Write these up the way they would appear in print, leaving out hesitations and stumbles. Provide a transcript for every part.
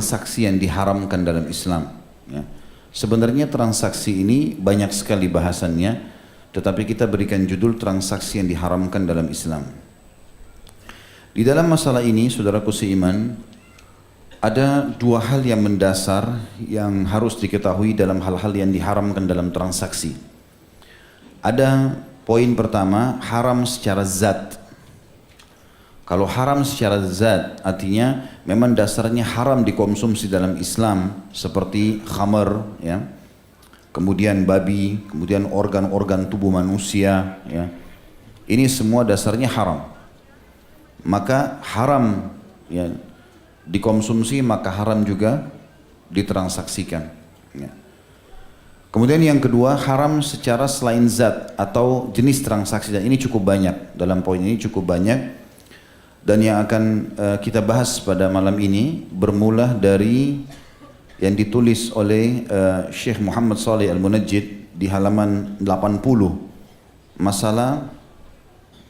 transaksi yang diharamkan dalam Islam. Ya. Sebenarnya transaksi ini banyak sekali bahasannya, tetapi kita berikan judul transaksi yang diharamkan dalam Islam. Di dalam masalah ini, saudaraku seiman, ada dua hal yang mendasar yang harus diketahui dalam hal-hal yang diharamkan dalam transaksi. Ada poin pertama, haram secara zat. Kalau haram secara zat, artinya memang dasarnya haram dikonsumsi dalam Islam, seperti khamar, ya, kemudian babi, kemudian organ-organ tubuh manusia, ya. Ini semua dasarnya haram. Maka haram, ya, dikonsumsi, maka haram juga ditransaksikan. Ya. Kemudian yang kedua, haram secara selain zat atau jenis transaksi, dan ini cukup banyak, dalam poin ini cukup banyak. Dan yang akan kita bahas pada malam ini bermula dari yang ditulis oleh Syekh Muhammad Saleh Al-Munajjid di halaman 80, masalah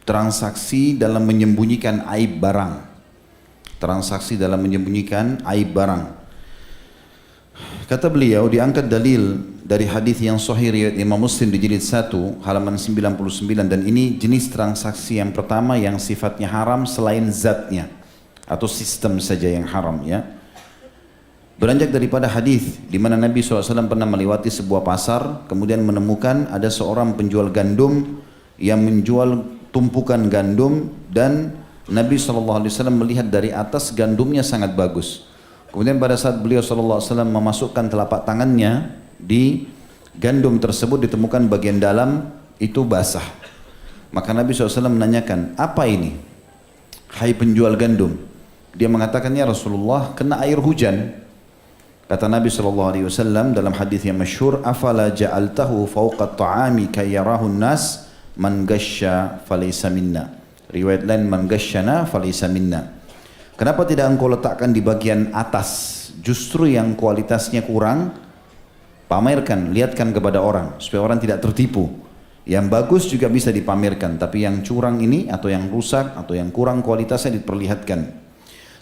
transaksi dalam menyembunyikan aib barang. Transaksi dalam menyembunyikan aib barang. Kata beliau, diangkat dalil dari hadis yang sahih riwayat Imam Muslim di jilid 1 halaman 99, dan ini jenis transaksi yang pertama yang sifatnya haram selain zatnya atau sistem saja yang haram, ya. Beranjak daripada hadis di mana Nabi SAW pernah melewati sebuah pasar, kemudian menemukan ada seorang penjual gandum yang menjual tumpukan gandum, dan Nabi SAW melihat dari atas gandumnya sangat bagus. Kemudian pada saat beliau SAW memasukkan telapak tangannya di gandum tersebut, ditemukan bagian dalam itu basah. Maka Nabi SAW menanyakan, apa ini? Hai penjual gandum. Dia mengatakan, ya Rasulullah, kena air hujan. Kata Nabi SAW dalam hadis yang masyhur, afala ja'altahu fawqa ta'ami kayyarahun nas man gasya falaysa minna. Riwayat lain, man gasyana falaysa minna. Kenapa tidak engkau letakkan di bagian atas, justru yang kualitasnya kurang, pamerkan, lihatkan kepada orang, supaya orang tidak tertipu. Yang bagus juga bisa dipamerkan, tapi yang curang ini, atau yang rusak, atau yang kurang kualitasnya diperlihatkan.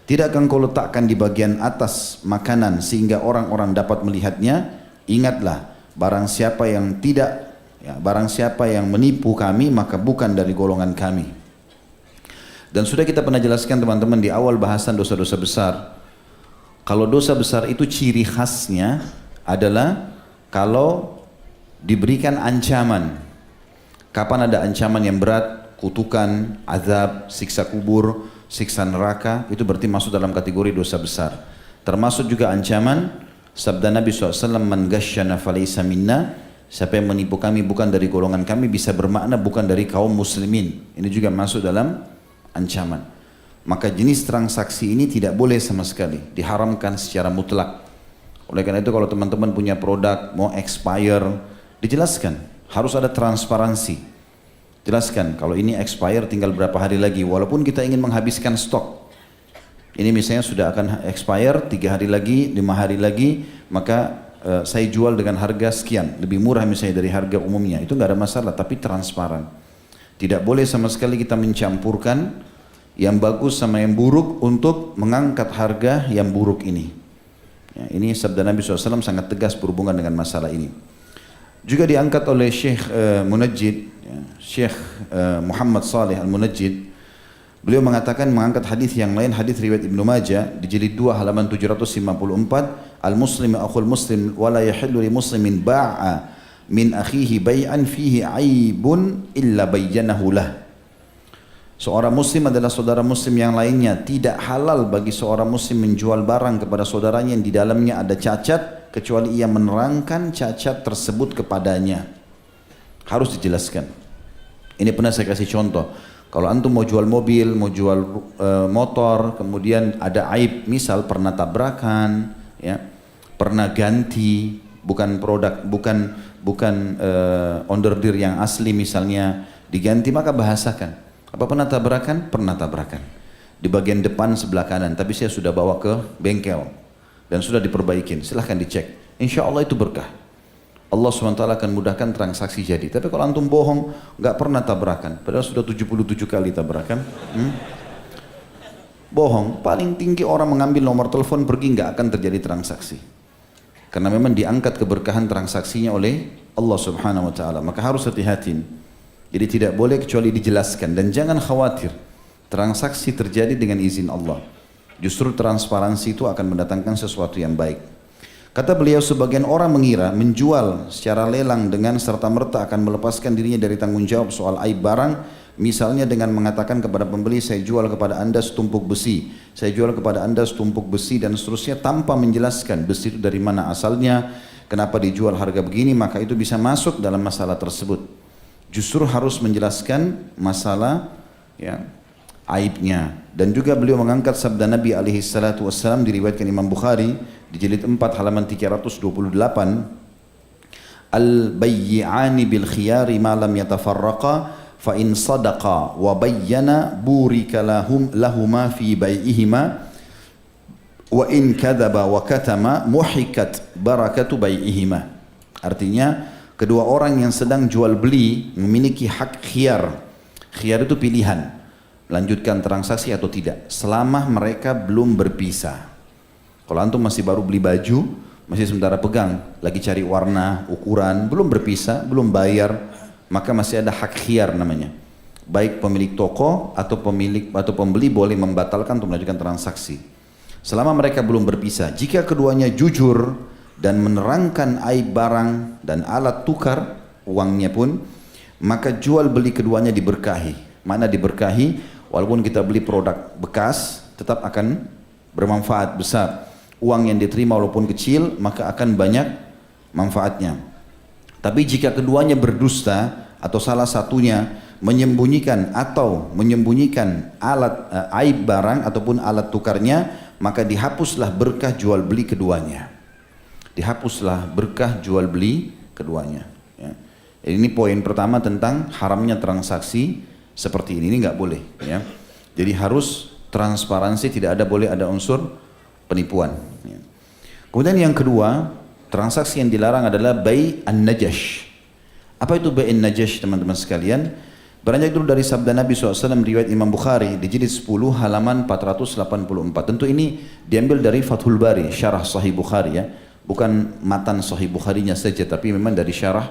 Tidakkah engkau letakkan di bagian atas makanan, sehingga orang-orang dapat melihatnya? Ingatlah, barang siapa yang tidak, ya, barang siapa yang menipu kami, maka bukan dari golongan kami. Dan sudah kita pernah jelaskan teman-teman di awal bahasan dosa-dosa besar. Kalau dosa besar itu ciri khasnya adalah kalau diberikan ancaman. Kapan ada ancaman yang berat, kutukan, azab, siksa kubur, siksa neraka, itu berarti masuk dalam kategori dosa besar. Termasuk juga ancaman sabda Nabi SAW, man ghasyana falaysa minna, siapa yang menipu kami bukan dari golongan kami, bisa bermakna bukan dari kaum muslimin. Ini juga masuk dalam ancaman. Maka jenis transaksi ini tidak boleh sama sekali, diharamkan secara mutlak. Oleh karena itu kalau teman-teman punya produk mau expire, dijelaskan, harus ada transparansi. Jelaskan, kalau ini expire tinggal berapa hari lagi, walaupun kita ingin menghabiskan stok. Ini misalnya sudah akan expire 3 hari lagi, 5 hari lagi, maka saya jual dengan harga sekian, lebih murah misalnya dari harga umumnya, itu nggak ada masalah, tapi transparan. Tidak boleh sama sekali kita mencampurkan yang bagus sama yang buruk untuk mengangkat harga yang buruk ini. Ya, ini sabda Nabi SAW sangat tegas berhubungan dengan masalah ini. Juga diangkat oleh Syekh Munajjid, ya, Syekh Muhammad Saleh Al-Munajjid. Beliau mengatakan, mengangkat hadis yang lain, hadis riwayat Ibnu Majah di jilid 2 halaman 754, al-muslimu akhul muslim wala yahillu li muslimin ba'a min akhihi bay'an fihi aibun illa bayyanahu lah. Seorang muslim adalah saudara muslim yang lainnya. Tidak halal bagi seorang muslim menjual barang kepada saudaranya yang di dalamnya ada cacat, kecuali ia menerangkan cacat tersebut kepadanya. Harus dijelaskan. Ini pernah saya kasih contoh. Kalau antum mau jual mobil, mau jual motor, kemudian ada aib, misal pernah tabrakan, ya, pernah ganti, bukan produk, bukan onderdeer yang asli misalnya diganti, maka bahasakan. Apa pernah tabrakan? Pernah tabrakan. Di bagian depan sebelah kanan, tapi saya sudah bawa ke bengkel dan sudah diperbaikin. Silahkan dicek. Insya Allah itu berkah. Allah SWT akan mudahkan transaksi jadi. Tapi kalau antum bohong, nggak pernah tabrakan, padahal sudah 77 kali tabrakan, bohong. Paling tinggi orang mengambil nomor telepon pergi, nggak akan terjadi transaksi. Karena memang diangkat keberkahan transaksinya oleh Allah Subhanahu wa taala. Maka harus hati-hati. Jadi tidak boleh kecuali dijelaskan, dan jangan khawatir. Transaksi terjadi dengan izin Allah. Justru transparansi itu akan mendatangkan sesuatu yang baik. Kata beliau, sebagian orang mengira menjual secara lelang dengan serta-merta akan melepaskan dirinya dari tanggung jawab soal aib barang. Misalnya dengan mengatakan kepada pembeli, saya jual kepada anda setumpuk besi, saya jual kepada anda setumpuk besi, dan seterusnya, tanpa menjelaskan besi itu dari mana asalnya, kenapa dijual harga begini. Maka itu bisa masuk dalam masalah tersebut. Justru harus menjelaskan masalah aibnya. Dan juga beliau mengangkat sabda Nabi alaihi salatu wassalam, diriwayatkan Imam Bukhari di jilid 4 halaman 328, al-bayyi'ani bil khiyari ma lam yatafarraqa fa in sadaqa wa bayyana burika lahuma fi bai'ihima wa in kadzaba wa katama muhikat barakatu bai'ihima. Artinya, kedua orang yang sedang jual beli memiliki hak khiyar. Khiyar itu pilihan, lanjutkan transaksi atau tidak, selama mereka belum berpisah. Kalau antum masih baru beli baju, masih sementara pegang, lagi cari warna, ukuran, belum berpisah, belum bayar, maka masih ada hak khiyar namanya. Baik pemilik toko atau pembeli boleh membatalkan untuk melanjutkan transaksi. Selama mereka belum berpisah, jika keduanya jujur dan menerangkan aib barang dan alat tukar uangnya pun, maka jual beli keduanya diberkahi. Mana diberkahi? Walaupun kita beli produk bekas, tetap akan bermanfaat besar. Uang yang diterima walaupun kecil, maka akan banyak manfaatnya. Tapi jika keduanya berdusta atau salah satunya menyembunyikan alat aib barang ataupun alat tukarnya, maka dihapuslah berkah jual beli keduanya. Dihapuslah berkah jual beli keduanya. Ya. Ini poin pertama tentang haramnya transaksi seperti ini nggak boleh. Ya. Jadi harus transparansi, tidak boleh ada unsur penipuan. Ya. Kemudian yang kedua, transaksi yang dilarang adalah bai' an-najash. Apa itu bai' an-najash, teman-teman sekalian? Beranjak dulu dari sabda Nabi SAW riwayat Imam Bukhari di jilid 10 halaman 484. Tentu ini diambil dari Fathul Bari, syarah Sahih Bukhari ya. Bukan matan Sahih Bukharinya saja, tapi memang dari syarah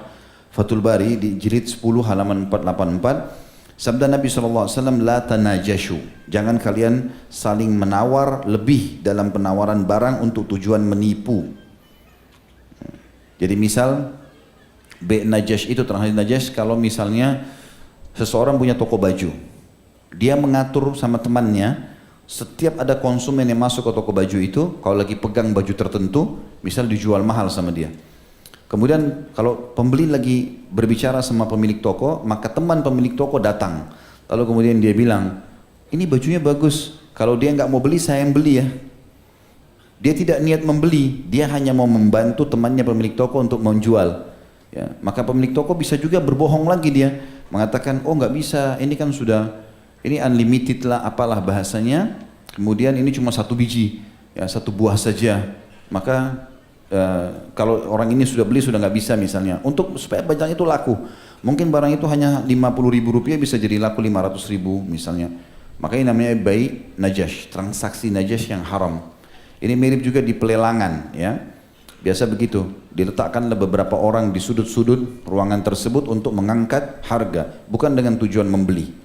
Fathul Bari di jilid 10 halaman 484. Sabda Nabi SAW, la tanajashu, jangan kalian saling menawar lebih dalam penawaran barang untuk tujuan menipu. Jadi misal bai' najash itu, transaksi najash, kalau misalnya seseorang punya toko baju, dia mengatur sama temannya, setiap ada konsumen yang masuk ke toko baju itu, kalau lagi pegang baju tertentu, misal dijual mahal sama dia. Kemudian kalau pembeli lagi berbicara sama pemilik toko, maka teman pemilik toko datang. Lalu kemudian dia bilang, ini bajunya bagus, kalau dia nggak mau beli, saya yang beli ya. Dia tidak niat membeli, dia hanya mau membantu temannya pemilik toko untuk menjual. Ya, maka pemilik toko bisa juga berbohong lagi dia, mengatakan, oh nggak bisa, ini kan sudah, ini unlimited lah, apalah bahasanya. Kemudian ini cuma satu biji, ya satu buah saja. Maka kalau orang ini sudah beli sudah nggak bisa misalnya. Untuk supaya barang itu laku, mungkin barang itu hanya 50.000 rupiah bisa jadi laku 500.000 misalnya. Maka ini namanya bai' najash, transaksi najash yang haram. Ini mirip juga di pelelangan, ya. Biasa begitu, diletakkanlah beberapa orang di sudut-sudut ruangan tersebut untuk mengangkat harga, bukan dengan tujuan membeli,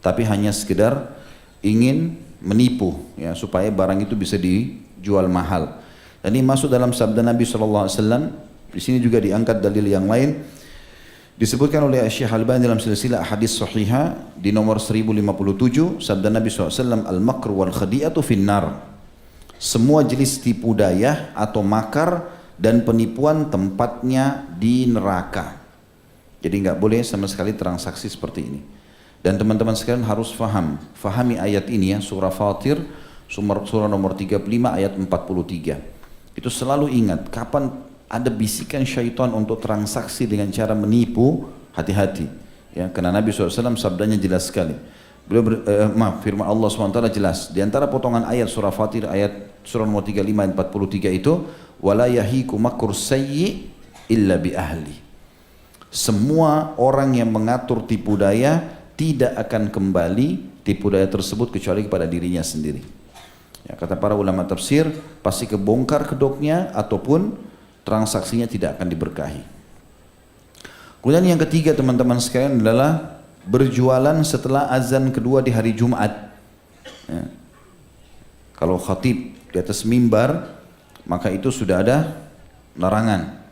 tapi hanya sekedar ingin menipu, ya, supaya barang itu bisa dijual mahal. Dan ini masuk dalam sabda Nabi SAW. Di sini juga diangkat dalil yang lain. Disebutkan oleh Syekh Al-Albani dalam silsilah hadis sahihah di nomor 1057, sabda Nabi SAW, al-makru wal khadi'atu finnar. Semua jenis tipu daya atau makar dan penipuan tempatnya di neraka. Jadi nggak boleh sama sekali transaksi seperti ini. Dan teman-teman sekalian harus fahami ayat ini ya, surah Fatir, surah nomor 35 ayat 43. Itu selalu ingat, kapan ada bisikan syaitan untuk transaksi dengan cara menipu, hati-hati. Ya, karena Nabi SAW sabdanya jelas sekali. Firman Allah SWT jelas. Di antara potongan ayat surah Fatir ayat surah nomor 35 ayat 43 itu, wala yahiku makur sayyi illa bi ahli. Semua orang yang mengatur tipu daya tidak akan kembali tipu daya tersebut kecuali kepada dirinya sendiri. Ya, kata para ulama tafsir, pasti kebongkar kedoknya ataupun transaksinya tidak akan diberkahi. Kemudian yang ketiga teman-teman sekalian adalah berjualan setelah azan kedua di hari Jumat. Ya. Kalau khatib di atas mimbar, maka itu sudah ada larangan.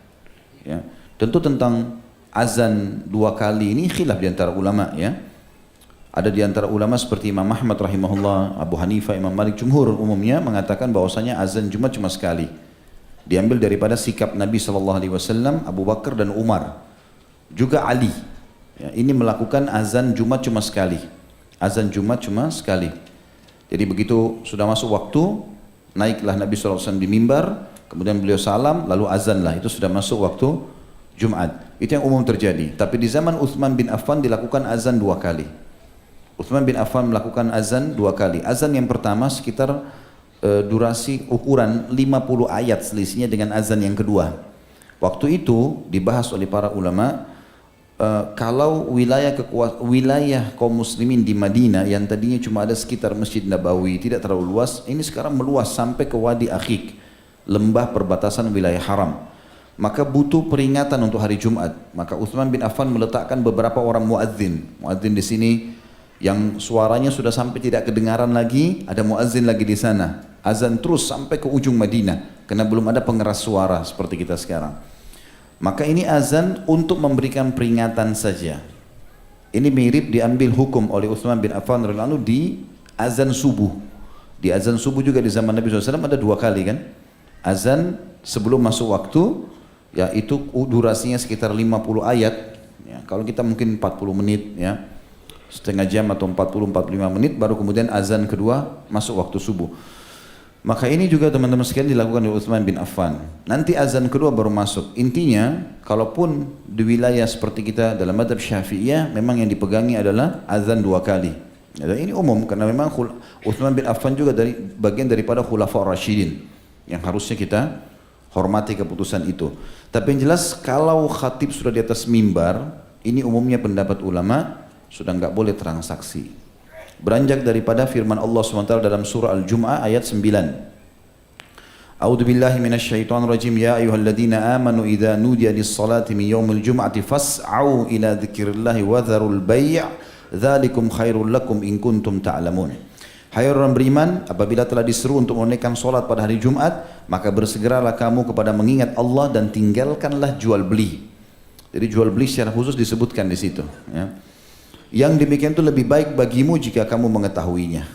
Ya. Tentu tentang azan 2 kali ini khilaf di antara ulama, ya. Ada di antara ulama seperti Imam Ahmad rahimahullah, Abu Hanifah, Imam Malik, jumhur umumnya mengatakan bahwasanya azan Jumat cuma sekali. Diambil daripada sikap Nabi SAW, Abu Bakar dan Umar. Juga Ali. Ya, ini melakukan azan Jumat cuma sekali. Azan Jumat cuma sekali. Jadi begitu sudah masuk waktu, naiklah Nabi SAW di mimbar, kemudian beliau salam, lalu azanlah. Itu sudah masuk waktu Jumat. Itu yang umum terjadi. Tapi di zaman Utsman bin Affan dilakukan azan 2 kali. Utsman bin Affan melakukan azan 2 kali. Azan yang pertama sekitar durasi ukuran 50 ayat selisihnya dengan azan yang kedua. Waktu itu dibahas oleh para ulama, kalau wilayah kaum muslimin di Madinah yang tadinya cuma ada sekitar Masjid Nabawi, tidak terlalu luas, ini sekarang meluas sampai ke Wadi Aqiq, lembah perbatasan wilayah haram. Maka butuh peringatan untuk hari Jumat. Maka Utsman bin Affan meletakkan beberapa orang muadzin. Muadzin di sini yang suaranya sudah sampai tidak kedengaran lagi, ada muadzin lagi di sana. Azan terus sampai ke ujung Madinah, karena belum ada pengeras suara seperti kita sekarang. Maka ini azan untuk memberikan peringatan saja. Ini mirip diambil hukum oleh Utsman bin Affan radhiyallahu anhu di azan subuh. Di azan subuh juga di zaman Nabi SAW ada 2 kali kan. Azan sebelum masuk waktu, yaitu durasinya sekitar 50 ayat. Ya, kalau kita mungkin 40 menit ya, setengah jam atau 40-45 menit, baru kemudian azan kedua masuk waktu subuh. Maka ini juga teman-teman sekalian dilakukan oleh Utsman bin Affan. Nanti azan kedua baru masuk. Intinya, kalaupun di wilayah seperti kita dalam mazhab Syafi'iyah, memang yang dipegangi adalah azan 2 kali. Dan ini umum karena memang Utsman bin Affan juga dari bagian daripada Khulafaur Rasyidin yang harusnya kita hormati keputusan itu. Tapi yang jelas kalau khatib sudah di atas mimbar, ini umumnya pendapat ulama sudah enggak boleh transaksi. Beranjak daripada firman Allah SWT dalam surah Al-Jum'ah ayat 9. A'udzu billahi minasyaitonir rajim. Ya ayyuhalladzina amanu idza nudiya lis-salati min yaumil jum'ati fas'au ila dzikrillahi wa dzarul bai'. Dzalikum khairul lakum in kuntum ta'lamun. Hai orang beriman, apabila telah diseru untuk menunaikan salat pada hari Jumat, maka bersegeralah kamu kepada mengingat Allah dan tinggalkanlah jual beli. Jadi jual beli secara khusus disebutkan di situ, ya. Yang demikian itu lebih baik bagimu jika kamu mengetahuinya.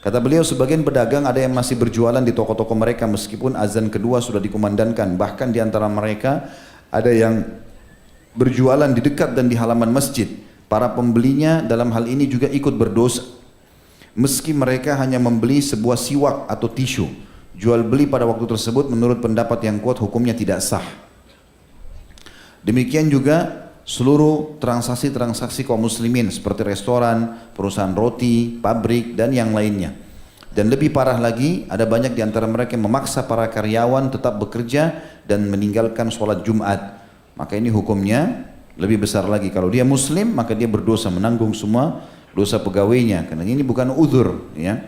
Kata beliau, sebagian pedagang ada yang masih berjualan di toko-toko mereka meskipun azan kedua sudah dikumandangkan. Bahkan di antara mereka ada yang berjualan di dekat dan di halaman masjid. Para pembelinya dalam hal ini juga ikut berdosa. Meski mereka hanya membeli sebuah siwak atau tisu. Jual beli pada waktu tersebut menurut pendapat yang kuat hukumnya tidak sah. Demikian juga seluruh transaksi-transaksi kaum muslimin seperti restoran, perusahaan roti, pabrik dan yang lainnya. Dan lebih parah lagi, ada banyak di antara mereka yang memaksa para karyawan tetap bekerja dan meninggalkan sholat Jumat. Maka ini hukumnya lebih besar lagi. Kalau dia muslim, maka dia berdosa, menanggung semua dosa pegawainya. Karena ini bukan uzur, ya.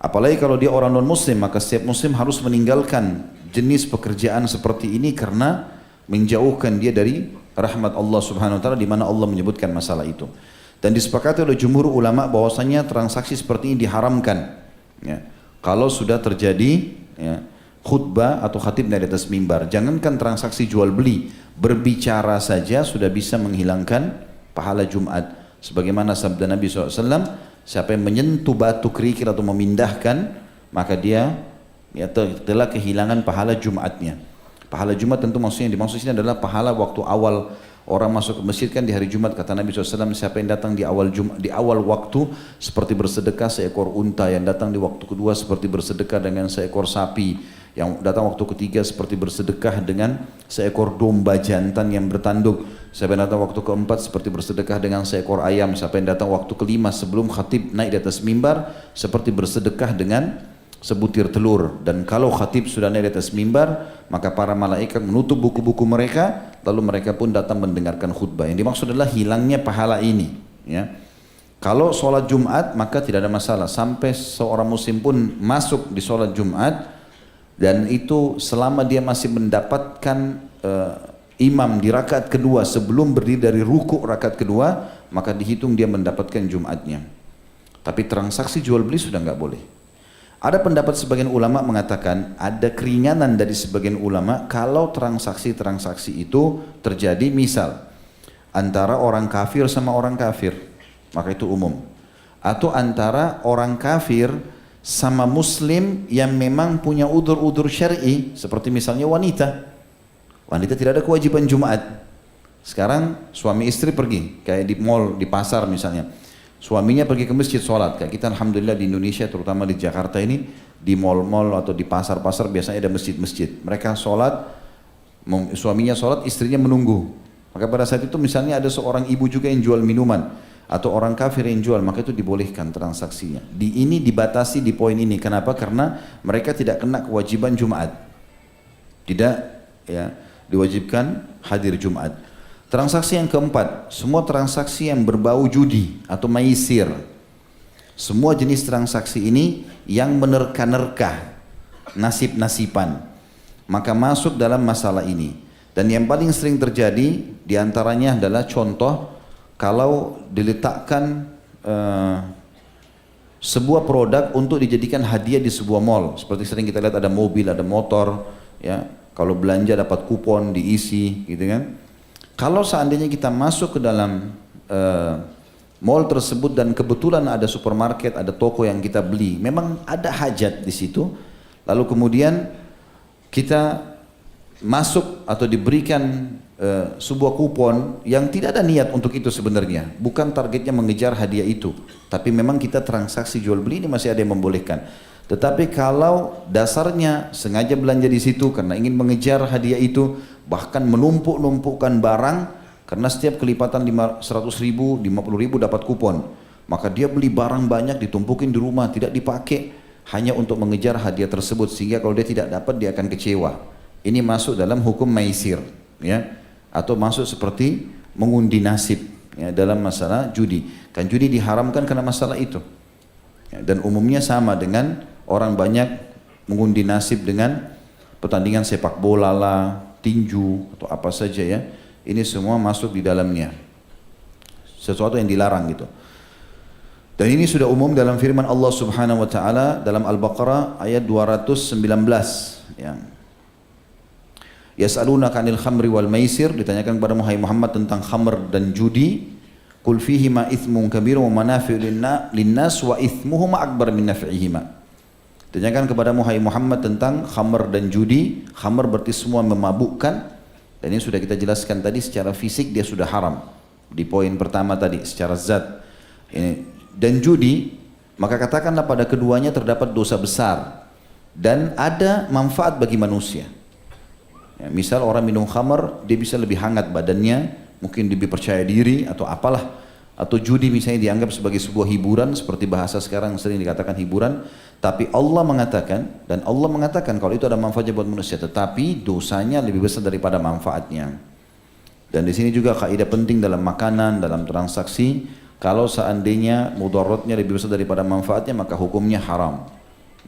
Apalagi kalau dia orang non muslim, maka setiap muslim harus meninggalkan jenis pekerjaan seperti ini karena menjauhkan dia dari rahmat Allah Subhanahu wa taala, di mana Allah menyebutkan masalah itu. Dan disepakati oleh jumhur ulama bahwasanya transaksi seperti ini diharamkan, ya. Kalau sudah terjadi, ya, khutbah atau khatib dari atas mimbar. Jangankan transaksi jual beli, berbicara saja sudah bisa menghilangkan pahala Jumat. Sebagaimana sabda Nabi SAW, siapa yang menyentuh batu kerikil atau memindahkan, maka dia telah kehilangan pahala Jumatnya. Pahala Jumat tentu maksudnya yang dimaksud sini adalah pahala waktu awal orang masuk ke masjid kan di hari Jumat. Kata Nabi SAW, siapa yang datang di awal waktu seperti bersedekah seekor unta, yang datang di waktu kedua seperti bersedekah dengan seekor sapi, yang datang waktu ketiga seperti bersedekah dengan seekor domba jantan yang bertanduk, siapa yang datang waktu keempat seperti bersedekah dengan seekor ayam, siapa yang datang waktu kelima sebelum khatib naik di atas mimbar seperti bersedekah dengan sebutir telur. Dan kalau khatib sudah naik di atas mimbar, maka para malaikat menutup buku-buku mereka lalu mereka pun datang mendengarkan khutbah. Yang dimaksud adalah hilangnya pahala ini. Ya. Kalau sholat Jumat maka tidak ada masalah, sampai seorang muslim pun masuk di sholat Jumat dan itu selama dia masih mendapatkan imam di rakaat kedua sebelum berdiri dari ruku rakaat kedua, maka dihitung dia mendapatkan Jumatnya. Tapi transaksi jual beli sudah nggak boleh. Ada pendapat sebagian ulama mengatakan ada keringanan dari sebagian ulama kalau transaksi-transaksi itu terjadi misal antara orang kafir sama orang kafir, maka itu umum. Atau antara orang kafir sama muslim yang memang punya udzur-udzur syar'i, seperti misalnya wanita. Wanita tidak ada kewajiban Jumat. Sekarang suami istri pergi, kayak di mall, di pasar misalnya. Suaminya pergi ke masjid sholat, kayak kita alhamdulillah di Indonesia, terutama di Jakarta ini, di mall-mall atau di pasar-pasar biasanya ada masjid-masjid. Mereka sholat, suaminya sholat, istrinya menunggu. Maka pada saat itu misalnya ada seorang ibu juga yang jual minuman, atau orang kafir yang jual, maka itu dibolehkan transaksinya. Di ini dibatasi di poin ini. Kenapa? Karena mereka tidak kena kewajiban Jumat. Tidak ya, diwajibkan hadir Jumat. Transaksi yang keempat, semua transaksi yang berbau judi atau maisir. Semua jenis transaksi ini yang menerka-nerka, nasib-nasiban, maka masuk dalam masalah ini. Dan yang paling sering terjadi diantaranya adalah contoh kalau diletakkan sebuah produk untuk dijadikan hadiah di sebuah mall, seperti sering kita lihat ada mobil, ada motor, ya. Kalau belanja dapat kupon diisi, gitu kan. Kalau seandainya kita masuk ke dalam mall tersebut dan kebetulan ada supermarket, ada toko yang kita beli, memang ada hajat di situ, lalu kemudian kita masuk atau diberikan sebuah kupon yang tidak ada niat untuk itu sebenarnya, bukan targetnya mengejar hadiah itu, tapi memang kita transaksi jual beli ini masih ada yang membolehkan. Tetapi kalau dasarnya sengaja belanja di situ karena ingin mengejar hadiah itu, bahkan menumpuk-numpukkan barang, karena setiap kelipatan 100 ribu, 50 ribu dapat kupon, maka dia beli barang banyak ditumpukin di rumah, tidak dipakai, hanya untuk mengejar hadiah tersebut, sehingga kalau dia tidak dapat dia akan kecewa. Ini masuk dalam hukum maisir, ya, atau masuk seperti mengundi nasib, ya, dalam masalah judi. Kan judi diharamkan karena masalah itu, ya, dan umumnya sama dengan orang banyak mengundi nasib dengan pertandingan sepak bola lah, tinju atau apa saja, ya. Ini semua masuk di dalamnya, sesuatu yang dilarang gitu. Dan ini sudah umum dalam firman Allah Subhanahu wa taala dalam Al-Baqarah ayat 219, ya. Yas'alunaka 'anil khamri wal maisir, ditanyakan kepada Muhammad tentang khamr dan judi. Qul fihima itsmun kabirun wa manafi'u lin-nas wa itsmuhuma akbar min naf'ihima. Ditanyakan kepada Muhammad tentang khamr dan judi. Khamr berarti semua memabukkan, dan ini sudah kita jelaskan tadi secara fisik dia sudah haram di poin pertama tadi secara zat. Dan judi, maka katakanlah pada keduanya terdapat dosa besar dan ada manfaat bagi manusia. Ya, misal orang minum khamr, dia bisa lebih hangat badannya, mungkin lebih percaya diri atau apalah. Atau judi misalnya dianggap sebagai sebuah hiburan, seperti bahasa sekarang sering dikatakan hiburan. Tapi Allah mengatakan kalau itu ada manfaatnya buat manusia, tetapi dosanya lebih besar daripada manfaatnya. Dan di sini juga kaidah penting dalam makanan, dalam transaksi, kalau seandainya mudaratnya lebih besar daripada manfaatnya, maka hukumnya haram.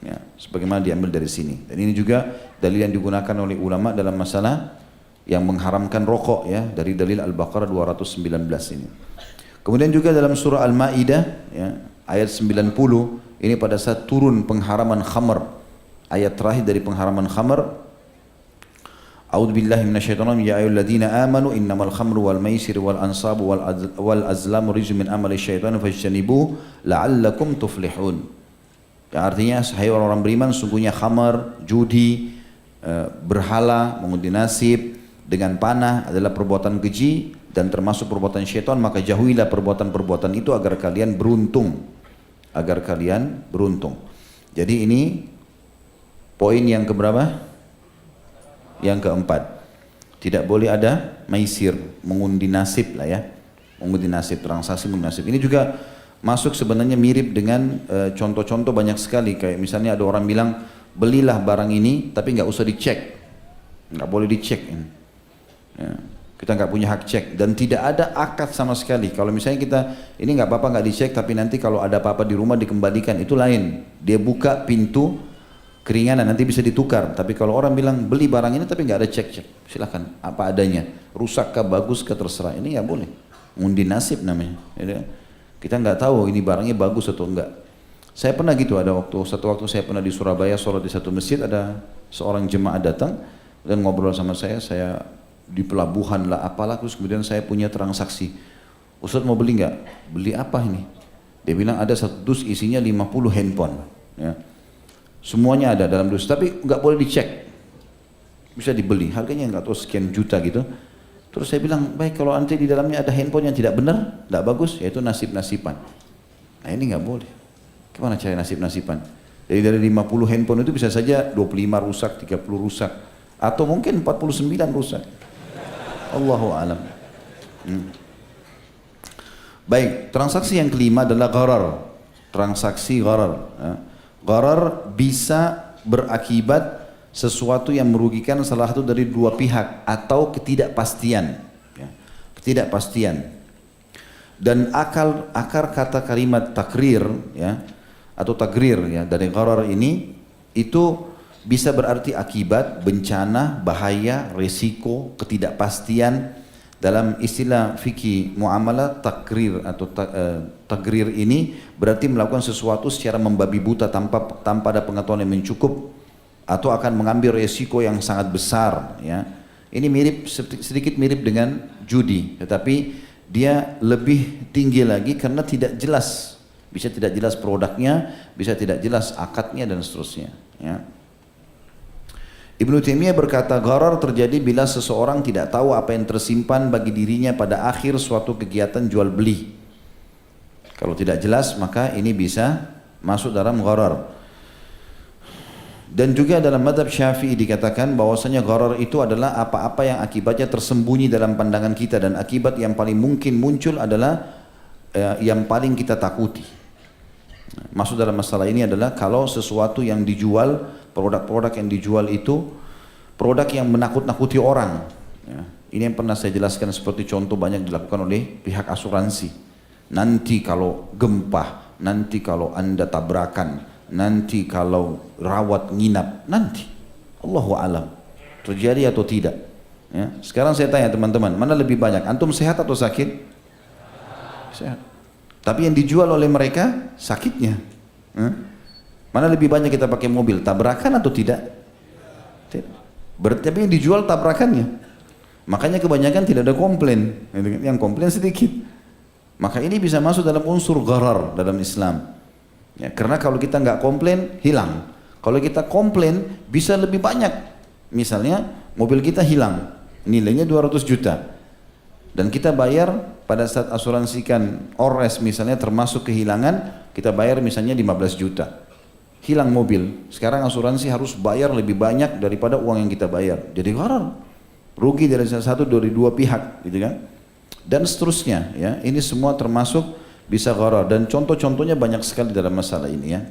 Ya, sebagaimana diambil dari sini. Dan ini juga dalil yang digunakan oleh ulama dalam masalah yang mengharamkan rokok, ya, dari dalil Al-Baqarah 219 ini. Kemudian juga dalam surah Al-Maidah, ya, ayat 90, ini pada saat turun pengharaman khamr, ayat terakhir dari pengharaman khamr. A'udzubillahi minasyaitonir rajim, ya ayyuhalladzina amanu innamal khamru wal maisir wal ansabu wal azlamu rijzun min amali syaitan fajtanibuhu la'allakum tuflihun. Ya, artinya, hai orang-orang beriman, sungguhnya khamar, judi, berhala, mengundi nasib dengan panah adalah perbuatan keji dan termasuk perbuatan syaitan, maka jauhilah perbuatan-perbuatan itu agar kalian beruntung. Jadi ini poin yang keberapa? Yang keempat. Tidak boleh ada maisir, mengundi nasib lah, ya. Mengundi nasib, transaksi mengundi nasib. Ini juga masuk sebenarnya mirip dengan contoh-contoh banyak sekali. Kayak misalnya ada orang bilang, belilah barang ini tapi nggak usah dicek, nggak boleh dicek ini. Ya. Kita nggak punya hak cek dan tidak ada akad sama sekali. Kalau misalnya kita ini nggak apa-apa nggak dicek, tapi nanti kalau ada apa-apa di rumah dikembalikan, itu lain. Dia buka pintu keringanan, nanti bisa ditukar. Tapi kalau orang bilang beli barang ini tapi nggak ada cek, silakan apa adanya. Rusak kah, bagus kah, terserah. Ini nggak boleh. Ngundi nasib namanya. Kita nggak tahu ini barangnya bagus atau enggak. Saya pernah gitu, satu waktu saya pernah di Surabaya sholat di satu masjid, ada seorang jemaah datang dan ngobrol sama saya di pelabuhan lah apalah, terus kemudian saya punya transaksi. Ustaz mau beli nggak? Beli apa ini? Dia bilang ada satu dus isinya 50 handphone. Ya. Semuanya ada dalam dus, tapi nggak boleh dicek. Bisa dibeli, harganya nggak tahu sekian juta gitu. Terus saya bilang, baik kalau nanti di dalamnya ada handphone yang tidak benar, tidak bagus, yaitu nasib-nasiban. Nah ini nggak boleh. Gimana cara nasib-nasiban? Jadi dari 50 handphone itu bisa saja 25 rusak, 30 rusak, atau mungkin 49 rusak. Allahu alam. Baik, transaksi yang kelima adalah gharar. Transaksi gharar. Gharar bisa berakibat sesuatu yang merugikan salah satu dari dua pihak atau ketidakpastian. Ketidakpastian. Dan akar kata kalimat takrir atau tagrir dari gharar ini itu bisa berarti akibat, bencana, bahaya, resiko, ketidakpastian. Dalam istilah fikih muamalah, takrir atau tagrir ini berarti melakukan sesuatu secara membabi buta tanpa ada pengetahuan yang mencukup atau akan mengambil resiko yang sangat besar. Ya. Ini sedikit mirip dengan judi, tetapi dia lebih tinggi lagi karena tidak jelas. Bisa tidak jelas produknya, bisa tidak jelas akadnya dan seterusnya. Ya. Ibnu Taimiyah berkata, gharar terjadi bila seseorang tidak tahu apa yang tersimpan bagi dirinya pada akhir suatu kegiatan jual beli. Kalau tidak jelas maka ini bisa masuk dalam gharar. Dan juga dalam madhab Syafi'i dikatakan bahwasanya gharar itu adalah apa-apa yang akibatnya tersembunyi dalam pandangan kita, dan akibat yang paling mungkin muncul adalah yang paling kita takuti. Masuk dalam masalah ini adalah kalau sesuatu yang dijual, produk-produk yang dijual itu produk yang menakut-nakuti orang. Ya. Ini yang pernah saya jelaskan, seperti contoh banyak dilakukan oleh pihak asuransi. Nanti kalau gempa, nanti kalau Anda tabrakan, nanti kalau rawat nginap, nanti. Allahu alam. Terjadi atau tidak. Ya. Sekarang saya tanya teman-teman, mana lebih banyak? Antum sehat atau sakit? Sehat. Tapi yang dijual oleh mereka sakitnya. Mana lebih banyak kita pakai mobil, tabrakan atau tidak? Tidak. Tapi yang dijual tabrakannya. Makanya kebanyakan tidak ada komplain. Yang komplain sedikit. Maka ini bisa masuk dalam unsur gharar dalam Islam. Ya, karena kalau kita nggak komplain, hilang. Kalau kita komplain, bisa lebih banyak. Misalnya mobil kita hilang, nilainya 200 juta. Dan kita bayar pada saat asuransikan ores misalnya termasuk kehilangan, kita bayar misalnya 15 juta. Hilang mobil, sekarang asuransi harus bayar lebih banyak daripada uang yang kita bayar. Jadi gharar, rugi dari salah satu dari dua pihak, gitu kan? Dan seterusnya, ya. Ini semua termasuk bisa gharar, dan contoh-contohnya banyak sekali dalam masalah ini, ya.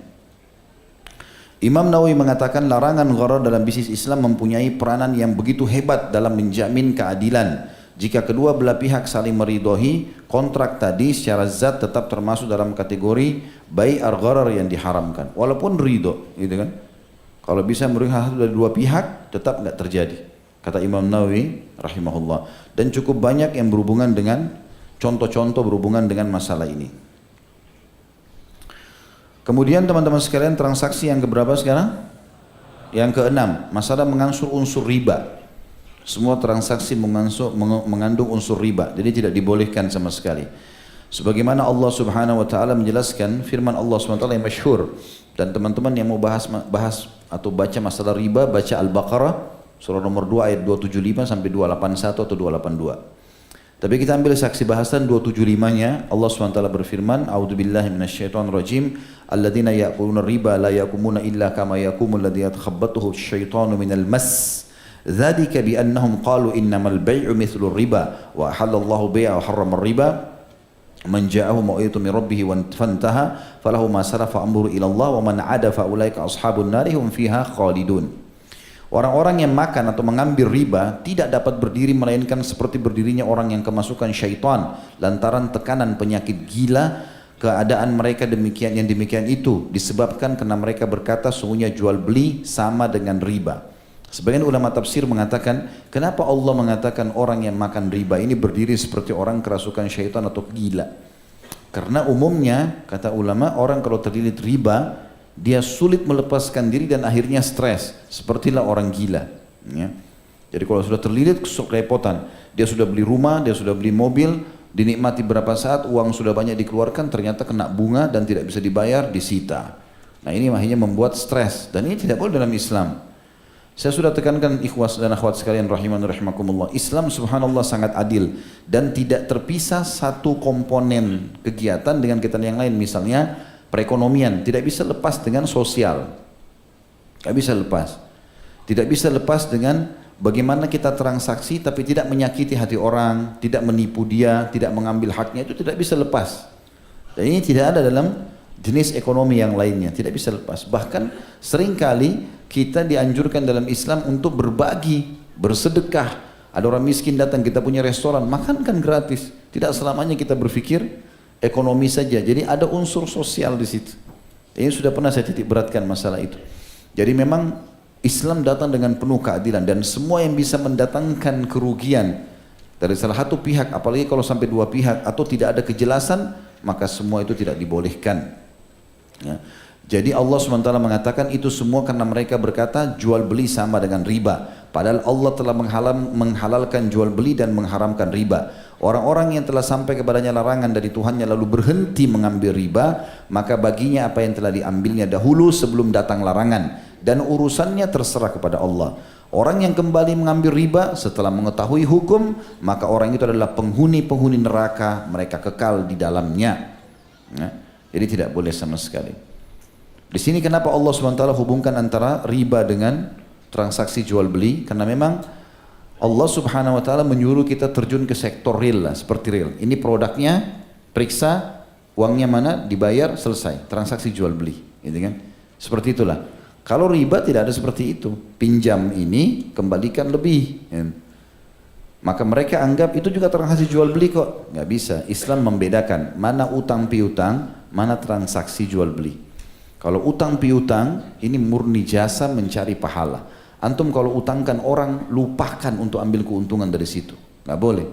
Imam Nawawi mengatakan larangan gharar dalam bisnis Islam mempunyai peranan yang begitu hebat dalam menjamin keadilan. Jika kedua belah pihak saling meridhoi, kontrak tadi secara zat tetap termasuk dalam kategori bai' al-gharar yang diharamkan. Walaupun ridho, gitu kan? Kalau bisa merugikan satu dari dua pihak, tetap nggak terjadi. Kata Imam Nawawi rahimahullah. Dan cukup banyak yang berhubungan dengan contoh-contoh berhubungan dengan masalah ini. Kemudian teman-teman sekalian, transaksi yang keberapa sekarang? Yang keenam, masalah mengangsur unsur riba. Semua transaksi mengandung unsur riba, jadi tidak dibolehkan sama sekali. Sebagaimana Allah Subhanahu wa taala menjelaskan, firman Allah Subhanahu wa taala yang masyhur, dan teman-teman yang mau bahas atau baca masalah riba, baca Al-Baqarah surah nomor 2 ayat 275 sampai 281 atau 282. Tapi kita ambil saksi bahasan 275-nya. Allah Subhanahu wa taala berfirman, a'udzubillahi minasyaitonir rajim, alladzina ya'kuluna riba la yakumuna illa kama yakumul ladzi yatakhabbathu asyaitanu minal mas. ذلك بأنهم قالوا إنما البيع مثل الربا وأحل الله البيع وحرم الربا من جاءه موعظة من ربه فانتهى فله ما سلف أمره إلى الله ومن عاد فأولئك أصحاب النار هم فيها خالدون. Orang-orang yang makan atau mengambil riba tidak dapat berdiri melainkan seperti berdirinya orang yang kemasukan syaitan lantaran tekanan penyakit gila. Keadaan mereka demikian itu disebabkan karena mereka berkata sungguhnya jual beli sama dengan riba. Sebagian ulama tafsir mengatakan, kenapa Allah mengatakan orang yang makan riba ini berdiri seperti orang kerasukan syaitan atau gila? Karena umumnya kata ulama, orang kalau terlilit riba dia sulit melepaskan diri dan akhirnya stres, sepertilah orang gila, ya. Jadi kalau sudah terlilit kerepotan, dia sudah beli rumah, dia sudah beli mobil, dinikmati berapa saat, uang sudah banyak dikeluarkan, ternyata kena bunga dan tidak bisa dibayar, disita. Nah ini akhirnya membuat stres, dan ini tidak boleh dalam Islam. Saya sudah tekankan ikhwas dan akhwat sekalian rahiman rahimakumullah, Islam subhanallah sangat adil dan tidak terpisah satu komponen kegiatan dengan kegiatan yang lain. Misalnya perekonomian tidak bisa lepas dengan sosial, tidak bisa lepas. Tidak bisa lepas dengan bagaimana kita transaksi tapi tidak menyakiti hati orang, tidak menipu dia, tidak mengambil haknya, itu tidak bisa lepas. Dan ini tidak ada dalam jenis ekonomi yang lainnya, tidak bisa lepas. Bahkan seringkali kita dianjurkan dalam Islam untuk berbagi, bersedekah. Ada orang miskin datang, kita punya restoran, makan kan gratis. Tidak selamanya kita berpikir ekonomi saja. Jadi ada unsur sosial di situ. Ini sudah pernah saya titik beratkan masalah itu. Jadi memang Islam datang dengan penuh keadilan dan semua yang bisa mendatangkan kerugian dari salah satu pihak, apalagi kalau sampai dua pihak atau tidak ada kejelasan, maka semua itu tidak dibolehkan. Ya. Jadi Allah SWT mengatakan itu semua karena mereka berkata jual beli sama dengan riba. Padahal Allah telah menghalalkan jual beli dan mengharamkan riba. Orang-orang yang telah sampai kepadanya larangan dari Tuhannya lalu berhenti mengambil riba, maka baginya apa yang telah diambilnya dahulu sebelum datang larangan. Dan urusannya terserah kepada Allah. Orang yang kembali mengambil riba setelah mengetahui hukum, maka orang itu adalah penghuni-penghuni neraka, mereka kekal di dalamnya. Ya. Jadi tidak boleh sama sekali. Di sini kenapa Allah SWT hubungkan antara riba dengan transaksi jual beli? Karena memang Allah Subhanahu Wa Taala menyuruh kita terjun ke sektor real lah, seperti real. Ini produknya, periksa, uangnya mana, dibayar, selesai. Transaksi jual beli, gitu kan? Seperti itulah. Kalau riba tidak ada seperti itu. Pinjam ini, kembalikan lebih. Ya. Maka mereka anggap itu juga transaksi jual beli kok. Nggak bisa. Islam membedakan mana utang piutang, mana transaksi jual beli. Kalau utang piutang, ini murni jasa mencari pahala. Antum kalau utangkan orang, lupakan untuk ambil keuntungan dari situ. Nggak boleh.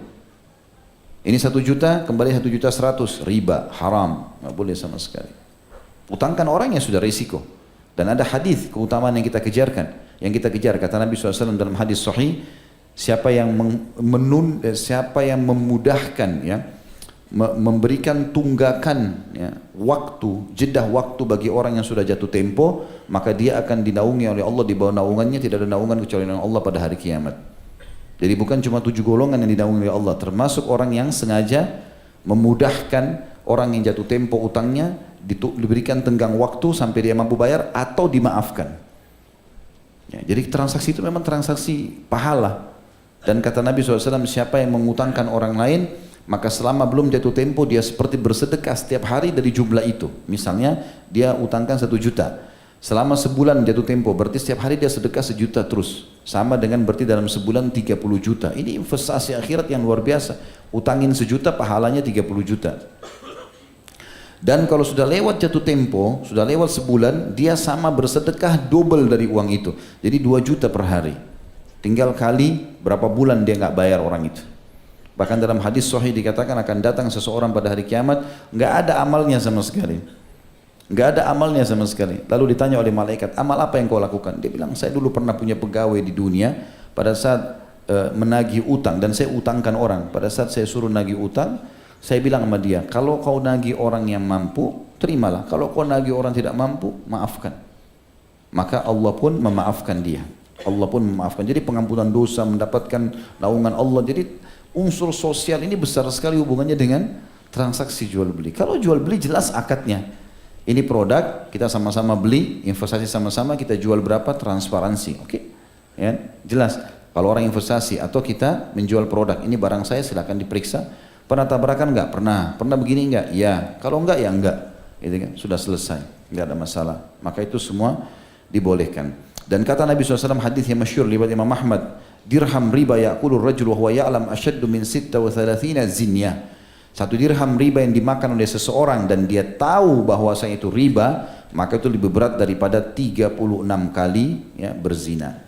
Ini 1 juta, kembali 1.100.000, riba, haram. Nggak boleh sama sekali. Utangkan orang yang sudah risiko. Dan ada hadis keutamaan yang kita kejarkan. Yang kita kejar, kata Nabi SAW dalam hadis sahih, siapa yang memudahkan, ya, memberikan tunggakan, ya, waktu, jeda waktu bagi orang yang sudah jatuh tempo, maka dia akan dinaungi oleh Allah, di bawah naungannya tidak ada naungan kecuali naungan Allah pada hari kiamat. Jadi bukan cuma 7 golongan yang dinaungi oleh Allah, termasuk orang yang sengaja memudahkan orang yang jatuh tempo utangnya, diberikan tenggang waktu sampai dia mampu bayar atau dimaafkan. Ya, jadi transaksi itu memang transaksi pahala. Dan kata Nabi SAW, siapa yang mengutangkan orang lain, maka selama belum jatuh tempo dia seperti bersedekah setiap hari dari jumlah itu. Misalnya dia utangkan 1 juta, selama sebulan jatuh tempo, berarti setiap hari dia sedekah 1 juta terus. Sama dengan berarti dalam sebulan 30 juta. Ini investasi akhirat yang luar biasa. Utangin 1 juta, pahalanya 30 juta. Dan kalau sudah lewat jatuh tempo, sudah lewat sebulan, dia sama bersedekah double dari uang itu. Jadi 2 juta per hari. Tinggal kali berapa bulan dia nggak bayar orang itu. Bahkan dalam hadis sahih dikatakan akan datang seseorang pada hari kiamat, nggak ada amalnya sama sekali. Nggak ada amalnya sama sekali. Lalu ditanya oleh malaikat, amal apa yang kau lakukan? Dia bilang, saya dulu pernah punya pegawai di dunia, pada saat menagih utang, dan saya utangkan orang. Pada saat saya suruh nagih utang, saya bilang sama dia, kalau kau nagih orang yang mampu, terimalah. Kalau kau nagih orang tidak mampu, maafkan. Maka Allah pun memaafkan dia. Allah pun memaafkan. Jadi pengampunan dosa, mendapatkan naungan Allah. Jadi unsur sosial ini besar sekali hubungannya dengan transaksi jual beli. Kalau jual beli jelas akadnya. Ini produk, kita sama-sama beli, investasi sama-sama, kita jual berapa, transparansi. Oke? Ya, jelas. Kalau orang investasi atau kita menjual produk, ini barang saya, silakan diperiksa. Pernah tabrakan enggak? Pernah. Pernah begini enggak? Ya. Kalau enggak ya enggak. Gitu kan? Sudah selesai. Enggak ada masalah. Maka itu semua dibolehkan. Dan kata Nabi SAW hadis yang masyhur riwayat Imam Ahmad, dirham riba ya'kulur rajul wa huwa ya'lam ashaddu min 36 zinyah. Satu dirham riba yang dimakan oleh seseorang dan dia tahu bahwasanya itu riba, maka itu lebih berat daripada 36 kali ya, berzina.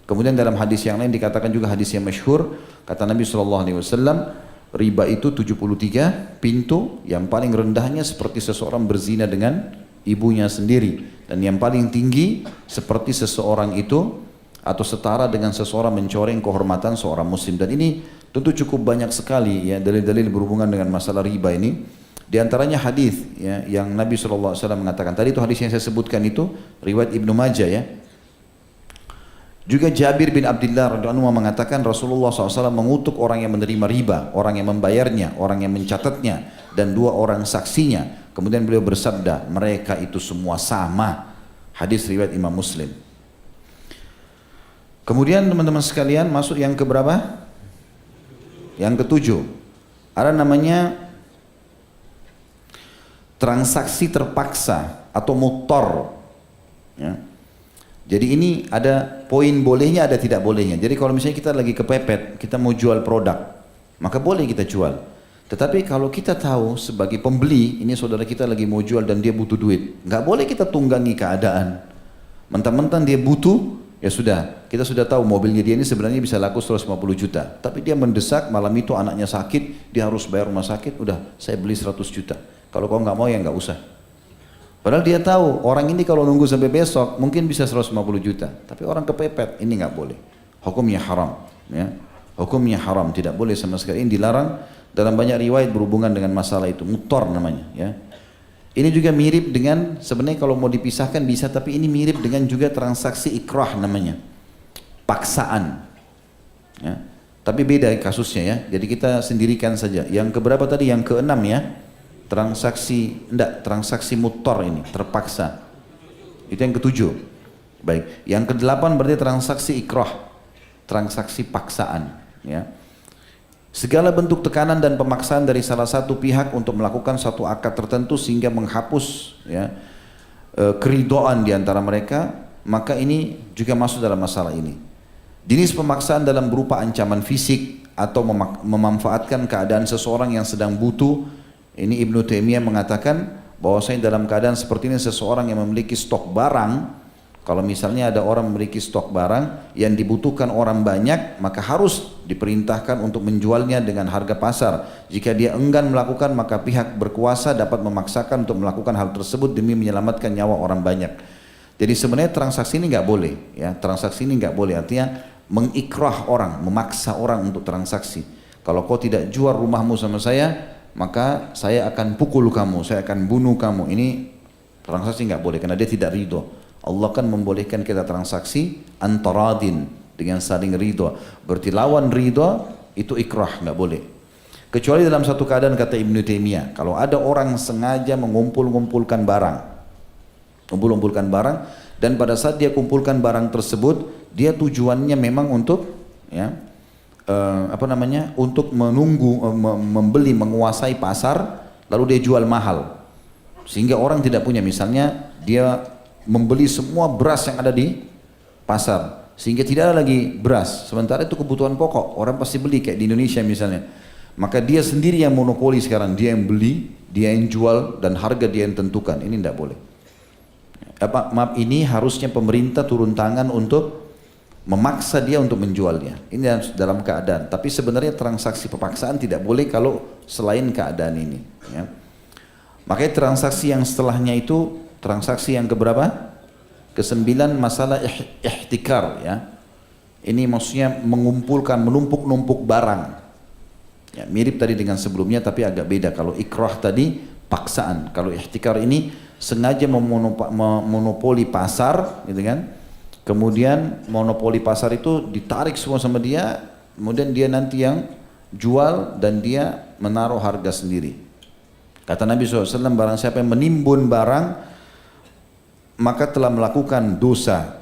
Kemudian dalam hadis yang lain dikatakan juga, hadis yang masyhur, kata Nabi SAW, riba itu 73 pintu, yang paling rendahnya seperti seseorang berzina dengan ibunya sendiri, dan yang paling tinggi seperti seseorang itu atau setara dengan seseorang mencoreng kehormatan seorang muslim. Dan ini tentu cukup banyak sekali ya dalil-dalil berhubungan dengan masalah riba ini. Di antaranya hadis ya, yang Nabi SAW mengatakan, tadi itu hadis yang saya sebutkan itu riwayat Ibnu Majah ya. Juga Jabir bin Abdullah radhiyallahu anhu mengatakan Rasulullah SAW mengutuk orang yang menerima riba, orang yang membayarnya, orang yang mencatatnya, dan 2 orang saksinya. Kemudian beliau bersabda, mereka itu semua sama. Hadis riwayat Imam Muslim. Kemudian teman-teman sekalian masuk yang keberapa? Yang ke-7. Ada namanya transaksi terpaksa atau mutor. Ya. Jadi ini ada poin bolehnya, ada tidak bolehnya. Jadi kalau misalnya kita lagi kepepet, kita mau jual produk, maka boleh kita jual. Tetapi kalau kita tahu sebagai pembeli, ini saudara kita lagi mau jual dan dia butuh duit, nggak boleh kita tunggangi keadaan. Mentang-mentang dia butuh, ya sudah, kita sudah tahu mobilnya dia ini sebenarnya bisa laku 150 juta. Tapi dia mendesak, malam itu anaknya sakit, dia harus bayar rumah sakit, udah saya beli 100 juta. Kalau kau nggak mau ya nggak usah. Padahal dia tahu orang ini kalau nunggu sampai besok mungkin bisa 150 juta. Tapi orang kepepet, ini nggak boleh. Hukumnya haram. Ya. Hukumnya haram, tidak boleh sama sekali. Ini dilarang. Dalam banyak riwayat berhubungan dengan masalah itu, mutor namanya. Ya. Ini juga mirip dengan, sebenarnya kalau mau dipisahkan bisa, tapi ini mirip dengan juga transaksi ikrah namanya, paksaan. Ya. Tapi beda kasusnya ya. Jadi kita sendirikan saja. Yang keberapa tadi? Yang ke-6 ya. Transaksi mutor ini, terpaksa. Itu yang ke-7. Baik. Yang ke-8 berarti transaksi ikrah, transaksi paksaan. Ya. Segala bentuk tekanan dan pemaksaan dari salah satu pihak untuk melakukan satu akad tertentu sehingga menghapus ya, keridoan di antara mereka, maka ini juga masuk dalam masalah ini. Jenis pemaksaan dalam berupa ancaman fisik atau memanfaatkan keadaan seseorang yang sedang butuh. Ini Ibnu Taimiyah mengatakan bahwasanya dalam keadaan seperti ini seseorang yang memiliki stok barang, kalau misalnya ada orang memiliki stok barang yang dibutuhkan orang banyak, maka harus diperintahkan untuk menjualnya dengan harga pasar. Jika dia enggan melakukan, maka pihak berkuasa dapat memaksakan untuk melakukan hal tersebut demi menyelamatkan nyawa orang banyak. Jadi sebenarnya transaksi ini nggak boleh, ya. Transaksi ini nggak boleh, artinya mengikrah orang, memaksa orang untuk transaksi. Kalau kau tidak jual rumahmu sama saya, maka saya akan pukul kamu, saya akan bunuh kamu. Ini transaksi nggak boleh, karena dia tidak ridho. Allah kan membolehkan kita transaksi antaradin, dengan saling ridho. Berarti lawan ridho itu ikrah, nggak boleh. Kecuali dalam satu keadaan, kata Ibnu Taimiyah, kalau ada orang sengaja mengumpulkan barang, dan pada saat dia kumpulkan barang tersebut, dia tujuannya memang untuk ya, untuk menunggu, membeli, menguasai pasar, lalu dia jual mahal, sehingga orang tidak punya. Misalnya dia membeli semua beras yang ada di pasar, sehingga tidak ada lagi beras, sementara itu kebutuhan pokok, orang pasti beli, kayak di Indonesia misalnya. Maka dia sendiri yang monopoli sekarang, dia yang beli, dia yang jual, dan harga dia yang tentukan. Ini tidak boleh. Maaf, ini harusnya pemerintah turun tangan untuk memaksa dia untuk menjualnya. Ini dalam keadaan, tapi sebenarnya transaksi pepaksaan tidak boleh kalau selain keadaan ini ya. Makanya transaksi yang setelahnya itu, transaksi yang keberapa? Ke-9, masalah ihtikar ya. Ini maksudnya mengumpulkan, menumpuk-numpuk barang. Ya, mirip tadi dengan sebelumnya tapi agak beda. Kalau ikrah tadi paksaan, kalau ihtikar ini sengaja memonopoli pasar, gitu kan? Kemudian monopoli pasar itu ditarik semua sama dia, kemudian dia nanti yang jual dan dia menaruh harga sendiri. Kata Nabi SAW, barang siapa yang menimbun barang maka telah melakukan dosa,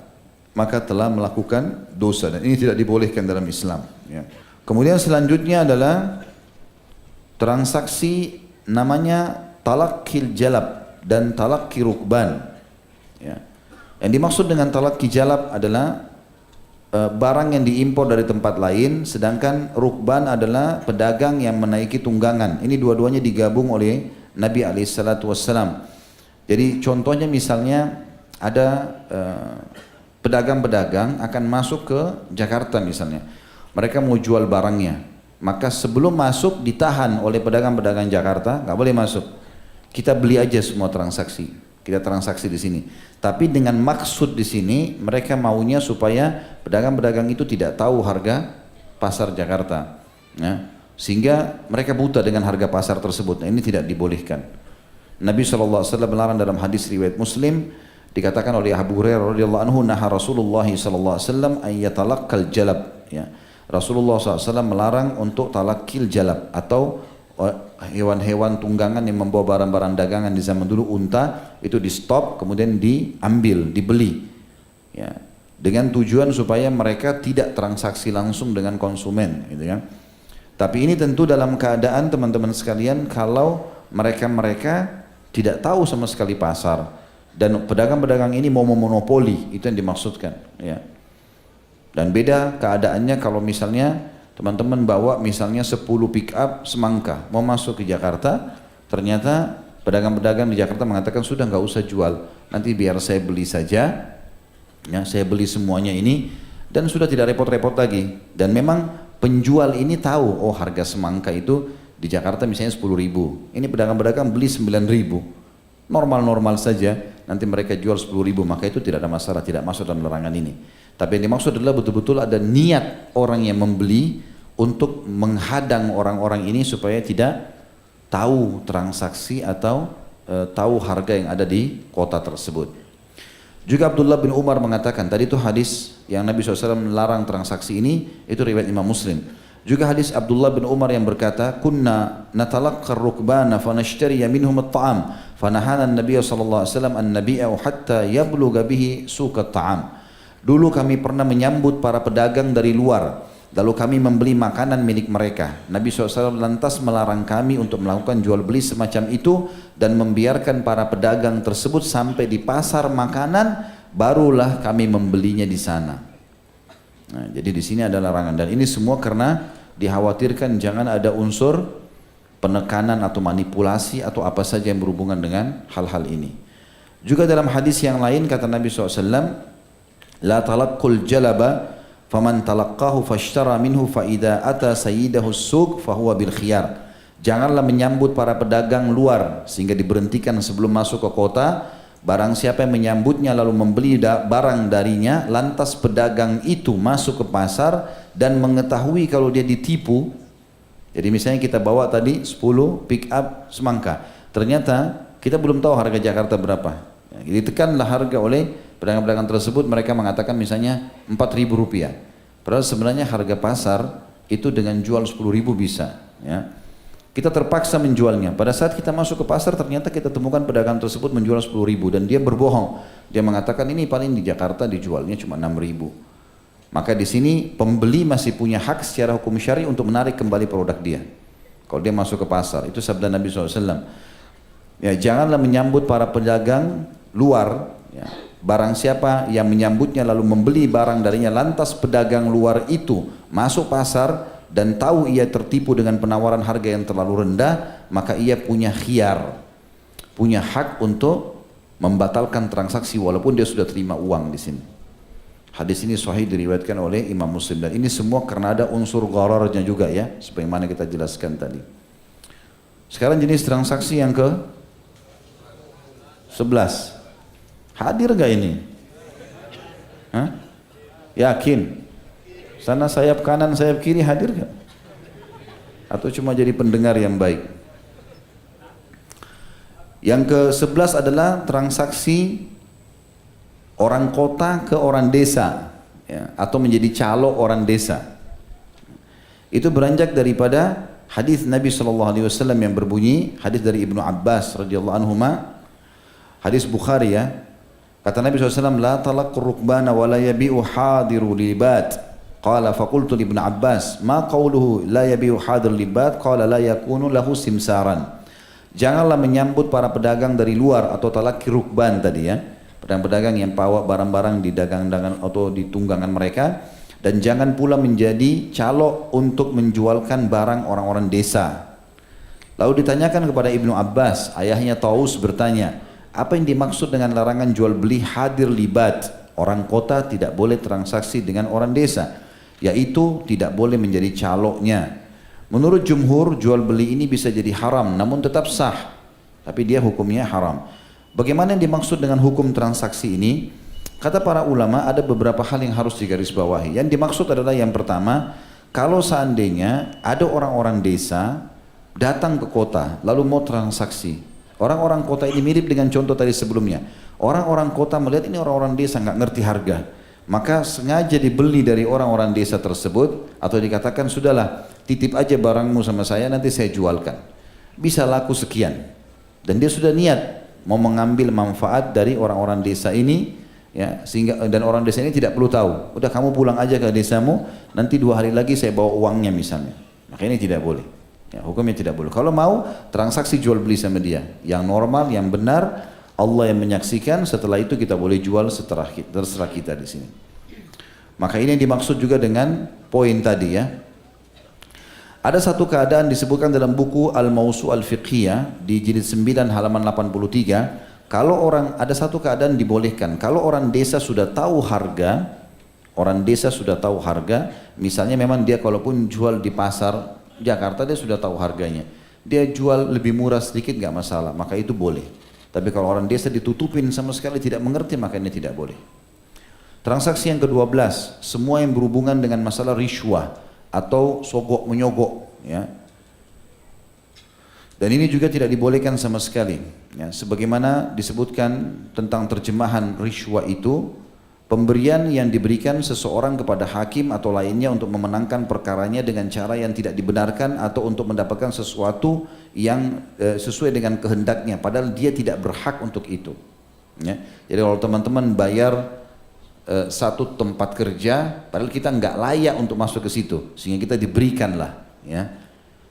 dan ini tidak dibolehkan dalam Islam ya. Kemudian selanjutnya adalah transaksi namanya talaqqil jalab dan talaqqi rukban ya. Yang dimaksud dengan talaqi jalab adalah barang yang diimpor dari tempat lain, sedangkan rukban adalah pedagang yang menaiki tunggangan. Ini dua-duanya digabung oleh Nabi SAW. Jadi contohnya misalnya ada pedagang-pedagang akan masuk ke Jakarta misalnya. Mereka mau jual barangnya. Maka sebelum masuk ditahan oleh pedagang-pedagang Jakarta, nggak boleh masuk. Kita beli aja semua transaksi. Kita transaksi di sini. Tapi dengan maksud di sini mereka maunya supaya pedagang-pedagang itu tidak tahu harga pasar Jakarta. Ya. Sehingga mereka buta dengan harga pasar tersebut. Nah, ini tidak dibolehkan. Nabi SAW melarang dalam hadis riwayat Muslim, dikatakan oleh Abu Hurairah radhiyallahu anhu, naha Rasulullah SAW an yatalaqqal jalab. Ya. Rasulullah SAW melarang untuk talakil jalab atau hewan-hewan tunggangan yang membawa barang-barang dagangan di zaman dulu, unta itu di stop kemudian diambil, dibeli. Ya. Dengan tujuan supaya mereka tidak transaksi langsung dengan konsumen, gitu kan. Tapi ini tentu dalam keadaan teman-teman sekalian kalau mereka tidak tahu sama sekali pasar dan pedagang-pedagang ini mau memonopoli, itu yang dimaksudkan, ya. Dan beda keadaannya kalau misalnya teman-teman bawa misalnya 10 pick up semangka mau masuk ke Jakarta, ternyata pedagang-pedagang di Jakarta mengatakan sudah nggak usah jual, nanti biar saya beli saja, ya, saya beli semuanya ini dan sudah tidak repot-repot lagi. Dan memang penjual ini tahu, oh harga semangka itu di Jakarta misalnya 10.000, ini pedagang-pedagang beli 9.000, normal-normal saja, nanti mereka jual 10.000, maka itu tidak ada masalah, tidak masuk dalam larangan ini. Tapi yang dimaksud adalah betul-betul ada niat orang yang membeli untuk menghadang orang-orang ini supaya tidak tahu transaksi atau tahu harga yang ada di kota tersebut. Juga Abdullah bin Umar mengatakan, tadi itu hadis yang Nabi SAW melarang transaksi ini, itu riwayat Imam Muslim. Juga hadis Abdullah bin Umar yang berkata, kunna natalaqqar rukbana fa nashtariya minhum at-ta'am fa nahana an-nabiy sallallahu alaihi wasallam an nabi'ahu hatta yablugha bihi suq at-ta'am. Dulu kami pernah menyambut para pedagang dari luar, lalu kami membeli makanan milik mereka. Nabi SAW lantas melarang kami untuk melakukan jual beli semacam itu dan membiarkan para pedagang tersebut sampai di pasar makanan, barulah kami membelinya di sana. Nah, jadi di sini ada larangan dan ini semua karena dikhawatirkan jangan ada unsur penekanan atau manipulasi atau apa saja yang berhubungan dengan hal-hal ini. Juga dalam hadis yang lain kata Nabi SAW, la talaqqul jalaba faman talaqqahu fashtara minhu fa idza ata sayyidahu as-suq fa huwa bil khiyar. Janganlah menyambut para pedagang luar sehingga diberhentikan sebelum masuk ke kota. Barang siapa yang menyambutnya lalu membeli barang darinya, lantas pedagang itu masuk ke pasar dan mengetahui kalau dia ditipu. Jadi misalnya kita bawa tadi 10 pick up semangka, ternyata kita belum tahu harga Jakarta berapa. Ditekanlah harga oleh pedagang-pedagang tersebut, mereka mengatakan misalnya Rp4.000. Padahal sebenarnya harga pasar itu dengan jual 10.000 bisa, ya. Kita terpaksa menjualnya. Pada saat kita masuk ke pasar ternyata kita temukan pedagang tersebut menjual 10.000 dan dia berbohong. Dia mengatakan ini paling di Jakarta dijualnya cuma 6.000. Maka di sini pembeli masih punya hak secara hukum syari untuk menarik kembali produk dia. Kalau dia masuk ke pasar, itu sabda Nabi SAW. Ya, janganlah menyambut para pedagang luar. Ya. Barang siapa yang menyambutnya lalu membeli barang darinya, lantas pedagang luar itu masuk pasar dan tahu ia tertipu dengan penawaran harga yang terlalu rendah, maka ia punya khiyar, punya hak untuk membatalkan transaksi walaupun dia sudah terima uang di sini. Hadis ini sahih diriwayatkan oleh Imam Muslim dan ini semua karena ada unsur ghararnya juga, ya, sebagaimana kita jelaskan tadi. Sekarang jenis transaksi yang ke 11. Hadir gak ini? Hah? Yakin? Sana sayap kanan, sayap kiri hadir gak? Atau cuma jadi pendengar yang baik? Yang ke-11 adalah transaksi orang kota ke orang desa, ya, atau menjadi calo orang desa. Itu beranjak daripada hadis Nabi SAW yang berbunyi, hadis dari Ibnu Abbas radhiyallahu anhuma, hadis Bukhari, ya. Kata Nabi SAW, la talaqqur rukbana wa la yabi'u hadiru libat. Qala faqultu li Ibn Abbas, ma qawluhu la yabi'u hadir libat? Qala la yakunu lahu simsaran. Janganlah menyambut para pedagang dari luar atau talaqi rukban tadi, ya. pedagang-pedagang yang bawa barang-barang di dagang-dagang atau di tunggangan mereka, dan jangan pula menjadi calo untuk menjualkan barang orang-orang desa. Lalu ditanyakan kepada Ibnu Abbas, ayahnya Taus bertanya, apa yang dimaksud dengan larangan jual beli hadir libat? Orang kota tidak boleh transaksi dengan orang desa, yaitu tidak boleh menjadi caloknya. Menurut jumhur, jual beli ini bisa jadi haram namun tetap sah, tapi dia hukumnya haram. Bagaimana yang dimaksud dengan hukum transaksi ini? Kata para ulama, ada beberapa hal yang harus digarisbawahi. Yang dimaksud adalah yang pertama, kalau seandainya ada orang-orang desa datang ke kota lalu mau transaksi. Orang-orang kota ini mirip dengan contoh tadi sebelumnya. Orang-orang kota melihat ini orang-orang desa nggak ngerti harga, maka sengaja dibeli dari orang-orang desa tersebut, atau dikatakan sudahlah titip aja barangmu sama saya, nanti saya jualkan. Bisa laku sekian. Dan dia sudah niat mau mengambil manfaat dari orang-orang desa ini, ya, sehingga dan orang desa ini tidak perlu tahu. Udah kamu pulang aja ke desamu, nanti 2 hari lagi saya bawa uangnya misalnya. Maka ini tidak boleh. Ya, hukumnya tidak boleh. Kalau mau transaksi jual beli sama dia, yang normal, yang benar, Allah yang menyaksikan. Setelah itu kita boleh jual terserah kita di sini. Maka ini yang dimaksud juga dengan poin tadi, ya. Ada satu keadaan disebutkan dalam buku Al-Mawsu' Al-Fiqhiyah di jilid 9 halaman 83. Kalau ada satu keadaan dibolehkan. Kalau orang desa sudah tahu harga, misalnya memang dia kalaupun jual di pasar Jakarta dia sudah tahu harganya. Dia jual lebih murah sedikit nggak masalah, maka itu boleh. Tapi kalau orang desa ditutupin sama sekali tidak mengerti, maka ini tidak boleh. Transaksi yang ke-12, semua yang berhubungan dengan masalah rishwah atau sogok menyogok, ya. Dan ini juga tidak dibolehkan sama sekali, ya. Sebagaimana disebutkan tentang terjemahan rishwah itu, pemberian yang diberikan seseorang kepada hakim atau lainnya untuk memenangkan perkaranya dengan cara yang tidak dibenarkan atau untuk mendapatkan sesuatu yang sesuai dengan kehendaknya, padahal dia tidak berhak untuk itu, ya. Jadi kalau teman-teman bayar satu tempat kerja, padahal kita nggak layak untuk masuk ke situ, sehingga kita diberikan lah, ya.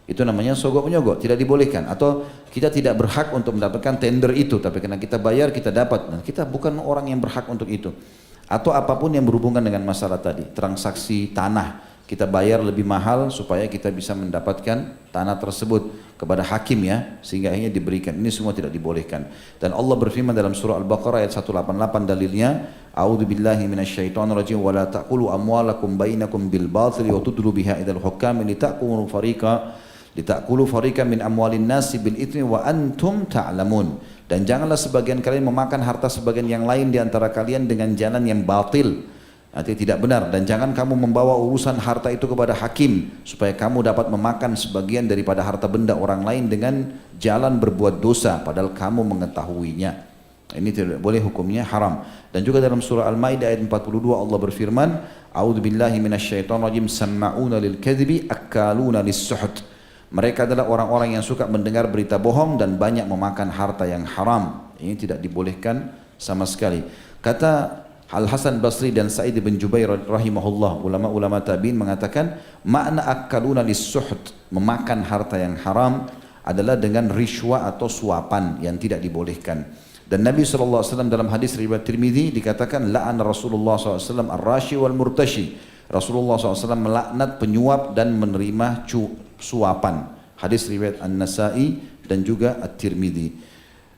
Itu namanya sogok menyogok, tidak dibolehkan. Atau kita tidak berhak untuk mendapatkan tender itu, tapi karena kita bayar kita dapat. Nah, kita bukan orang yang berhak untuk itu. Atau apapun yang berhubungan dengan masalah tadi, transaksi tanah, kita bayar lebih mahal supaya kita bisa mendapatkan tanah tersebut kepada hakim, ya, sehingga akhirnya diberikan. Ini semua tidak dibolehkan. Dan Allah berfirman dalam surah Al-Baqarah ayat 188 dalilnya, A'udzubillahi minasyaitonirrajim wa la ta'kulu amwalakum bainakum bil bathili wa tudlu biha idal hukam litakulu fariqan min amwalin nasi bil itsmi wa antum ta'lamun. Dan janganlah sebagian kalian memakan harta sebagian yang lain di antara kalian dengan jalan yang batil, artinya tidak benar. Dan jangan kamu membawa urusan harta itu kepada hakim supaya kamu dapat memakan sebagian daripada harta benda orang lain dengan jalan berbuat dosa padahal kamu mengetahuinya. Ini tidak boleh, hukumnya haram. Dan juga dalam surah Al-Maidah ayat 42 Allah berfirman, A'udzubillahi minasyaitonirrajim samma'una lil kadhibi akaluna lis-suhut. Mereka adalah orang-orang yang suka mendengar berita bohong dan banyak memakan harta yang haram. Ini tidak dibolehkan sama sekali. Kata Al-Hasan Basri dan Sa'id bin Jubair rahimahullah, ulama-ulama tabi'in mengatakan, makna akaluna lis-suhut, memakan harta yang haram, adalah dengan rishwa atau suapan yang tidak dibolehkan. Dan Nabi SAW dalam hadis riwayat Tirmidzi dikatakan, la'an Rasulullah SAW ar-rashi wal murtashi. Rasulullah SAW melaknat penyuap dan menerima suapan. Hadis riwayat An-Nasa'i dan juga At-Tirmidzi.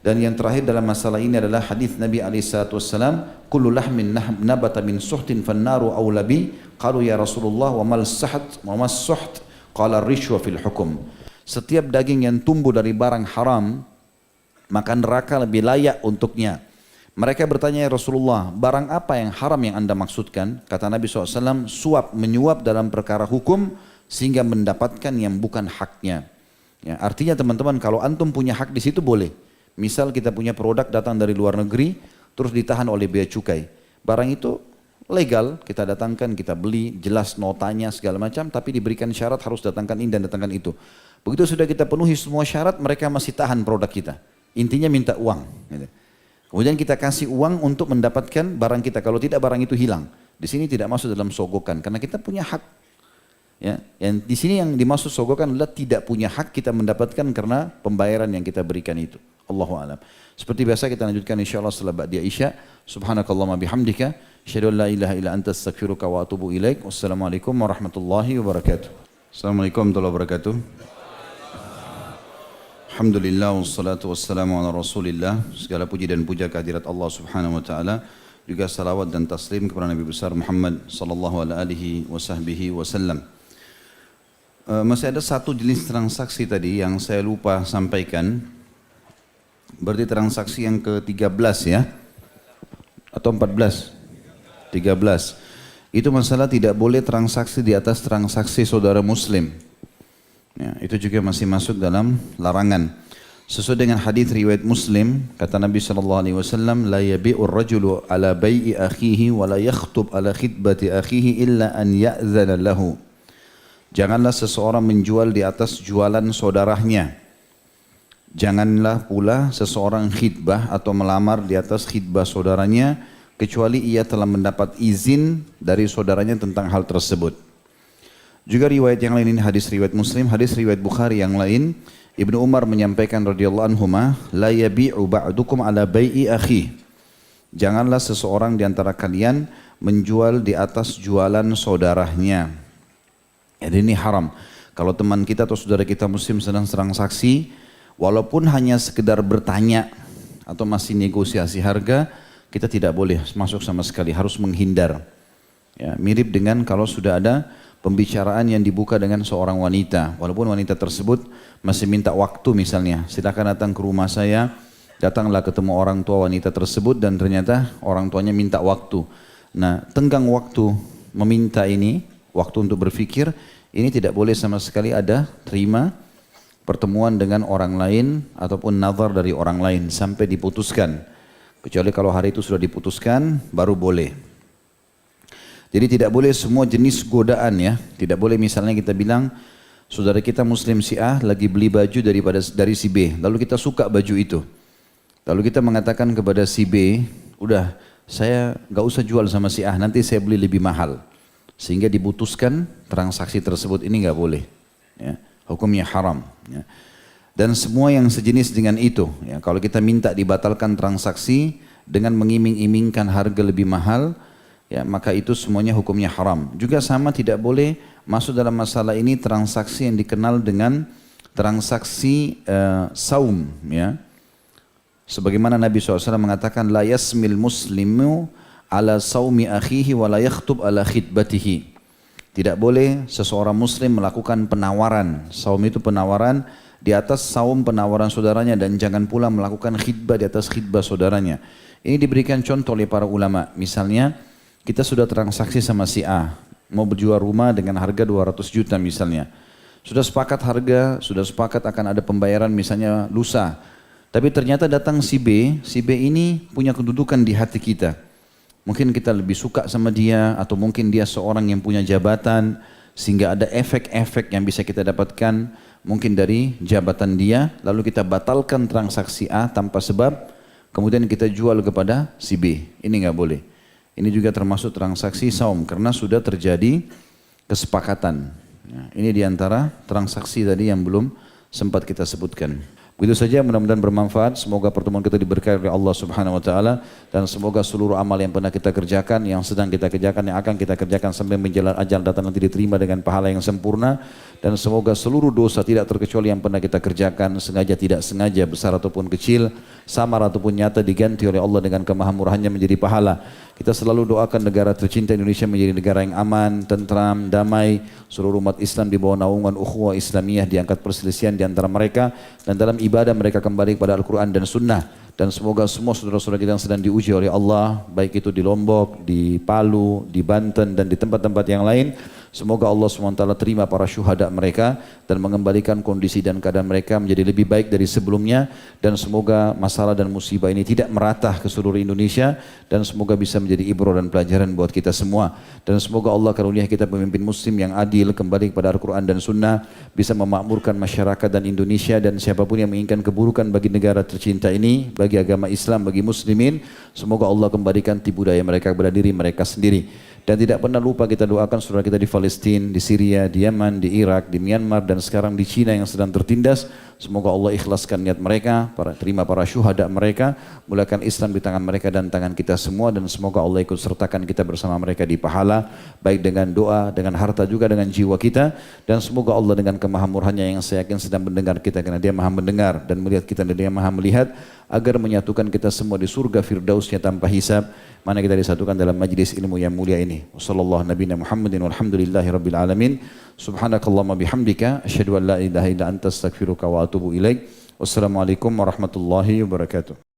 Dan yang terakhir dalam masalah ini adalah hadis Nabi SAW, kullu lahmin nabata min suhtin fannaru awlabi. Qalu ya Rasulullah wa mal suht? Qala rishwa fil hukum. Setiap daging yang tumbuh dari barang haram, maka neraka lebih layak untuknya. Mereka bertanya, ya Rasulullah, barang apa yang haram yang anda maksudkan? Kata Nabi SAW, suap menyuap dalam perkara hukum sehingga mendapatkan yang bukan haknya. Ya, artinya teman-teman, kalau antum punya hak di situ boleh. Misal kita punya produk datang dari luar negeri, terus ditahan oleh bea cukai. Barang itu legal, kita datangkan, kita beli, jelas notanya segala macam, tapi diberikan syarat harus datangkan ini dan datangkan itu. Begitu sudah kita penuhi semua syarat, mereka masih tahan produk kita. Intinya minta uang. Gitu. Kemudian kita kasih uang untuk mendapatkan barang kita. Kalau tidak, barang itu hilang. Di sini tidak masuk dalam sogokan, karena kita punya hak. Ya, yang di sini yang dimaksud sogokan adalah tidak punya hak kita mendapatkan karena pembayaran yang kita berikan itu. Allahu a'lam. Seperti biasa kita lanjutkan insyaallah setelah ba'da Isya. Subhanakallahumma bihamdika asyhadu an la ilaha illa anta astaghfiruka wa atubu ilaik. Wassalamualaikum warahmatullahi wabarakatuh. Assalamualaikum warahmatullahi wabarakatuh. Alhamdulillah wassalatu wassalamu ala Rasulillah. Segala puji dan puja kehadirat Allah Subhanahu wa taala. Juga salawat dan taslim kepada Nabi besar Muhammad sallallahu alaihi wasallam. Masih ada satu jenis transaksi tadi yang saya lupa sampaikan. Berarti transaksi yang ke-13 ya. Atau 14? 13. Itu masalah tidak boleh transaksi di atas transaksi saudara muslim. Ya, itu juga masih masuk dalam larangan. Sesuai dengan hadis riwayat Muslim, kata Nabi SAW, la yabi'ur rajulu ala bai'i akhihi wa la yakhtub ala khitbati akhihi illa an ya'zana lahu. Janganlah seseorang menjual di atas jualan saudaranya. Janganlah pula seseorang khitbah atau melamar di atas khitbah saudaranya kecuali ia telah mendapat izin dari saudaranya tentang hal tersebut. Juga riwayat yang lain, ini hadis riwayat Muslim, hadis riwayat Bukhari yang lain, Ibnu Umar menyampaikan radhiyallahu anhuma, la yabi'u ba'dukum ala bai'i akhi. Janganlah seseorang di antara kalian menjual di atas jualan saudaranya. Jadi ini haram. Kalau teman kita atau saudara kita muslim sedang transaksi, walaupun hanya sekedar bertanya atau masih negosiasi harga, kita tidak boleh masuk sama sekali, harus menghindar. Ya, mirip dengan kalau sudah ada pembicaraan yang dibuka dengan seorang wanita, walaupun wanita tersebut masih minta waktu misalnya, silakan datang ke rumah saya, datanglah ketemu orang tua wanita tersebut dan ternyata orang tuanya minta waktu. Nah, tenggang waktu meminta ini, waktu untuk berpikir, ini tidak boleh sama sekali ada terima pertemuan dengan orang lain ataupun nazar dari orang lain sampai diputuskan. Kecuali kalau hari itu sudah diputuskan, baru boleh. Jadi tidak boleh semua jenis godaan ya. Tidak boleh misalnya kita bilang, saudara kita muslim si A lagi beli baju dari si B. Lalu kita suka baju itu. Lalu kita mengatakan kepada si B, udah saya gak usah jual sama si A, nanti saya beli lebih mahal. Sehingga diputuskan transaksi tersebut, ini gak boleh. Ya, hukumnya haram. Ya. Dan semua yang sejenis dengan itu. Ya, kalau kita minta dibatalkan transaksi dengan mengiming-imingkan harga lebih mahal, ya, maka itu semuanya hukumnya haram. Juga sama tidak boleh masuk dalam masalah ini transaksi yang dikenal dengan transaksi saum. Ya. Sebagaimana Nabi SAW mengatakan, la yasmil muslimu ala saumi akhihi wa la yakhtub ala khitbatihi. Tidak boleh seseorang muslim melakukan penawaran. Saum itu penawaran di atas saum penawaran saudaranya dan jangan pula melakukan khitbah di atas khitbah saudaranya. Ini diberikan contoh oleh para ulama. Misalnya, kita sudah transaksi sama si A, mau berjual rumah dengan harga 200 juta misalnya. Sudah sepakat harga, sudah sepakat akan ada pembayaran misalnya lusa. Tapi ternyata datang si B ini punya kedudukan di hati kita. Mungkin kita lebih suka sama dia, atau mungkin dia seorang yang punya jabatan, sehingga ada efek-efek yang bisa kita dapatkan mungkin dari jabatan dia, lalu kita batalkan transaksi A tanpa sebab, kemudian kita jual kepada si B. Ini nggak boleh. Ini juga termasuk transaksi saum karena sudah terjadi kesepakatan. Ya, ini diantara transaksi tadi yang belum sempat kita sebutkan. Begitu saja, mudah-mudahan bermanfaat. Semoga pertemuan kita diberkahi oleh Allah Subhanahu wa taala dan semoga seluruh amal yang pernah kita kerjakan, yang sedang kita kerjakan, yang akan kita kerjakan sampai menjelang ajal datang nanti diterima dengan pahala yang sempurna, dan semoga seluruh dosa tidak terkecuali yang pernah kita kerjakan, sengaja tidak sengaja, besar ataupun kecil, samar ataupun nyata, diganti oleh Allah dengan kemahamurahannya menjadi pahala. Kita selalu doakan negara tercinta Indonesia menjadi negara yang aman, tentram, damai, seluruh umat Islam di bawah naungan ukhuwah Islamiyah, diangkat perselisihan di antara mereka, dan dalam ibadah mereka kembali kepada Al-Quran dan Sunnah. Dan semoga semua saudara-saudara kita yang sedang diuji oleh Allah, baik itu di Lombok, di Palu, di Banten, dan di tempat-tempat yang lain, semoga Allah SWT terima para syuhada mereka dan mengembalikan kondisi dan keadaan mereka menjadi lebih baik dari sebelumnya, dan semoga masalah dan musibah ini tidak merata ke seluruh Indonesia, dan semoga bisa menjadi ibrah dan pelajaran buat kita semua. Dan semoga Allah karunia kita pemimpin muslim yang adil, kembali kepada Al-Quran dan Sunnah, bisa memakmurkan masyarakat dan Indonesia, dan siapapun yang menginginkan keburukan bagi negara tercinta ini, bagi agama Islam, bagi muslimin, semoga Allah kembalikan tipu daya mereka kepada diri mereka sendiri. Dan tidak pernah lupa kita doakan saudara kita di Palestina, di Syria, di Yaman, di Irak, di Myanmar, dan sekarang di Cina yang sedang tertindas. Semoga Allah ikhlaskan niat mereka, terima para syuhada mereka, mulakan Islam di tangan mereka dan tangan kita semua, dan semoga Allah ikut sertakan kita bersama mereka di pahala, baik dengan doa, dengan harta juga dengan jiwa kita. Dan semoga Allah dengan kemahamurhannya yang saya yakin sedang mendengar kita, karena dia maha mendengar dan melihat kita dan dia maha melihat, agar menyatukan kita semua di surga firdausnya tanpa hisab, mana kita disatukan dalam majlis ilmu yang mulia ini. Wassallallahu nabiyana Muhammadin walhamdulillahi rabbil alamin. Subhanakallahumma bihamdika asyhadu an la ilaha illa anta astaghfiruka wa atubu ilaik. Wassalamualaikum warahmatullahi wabarakatuh.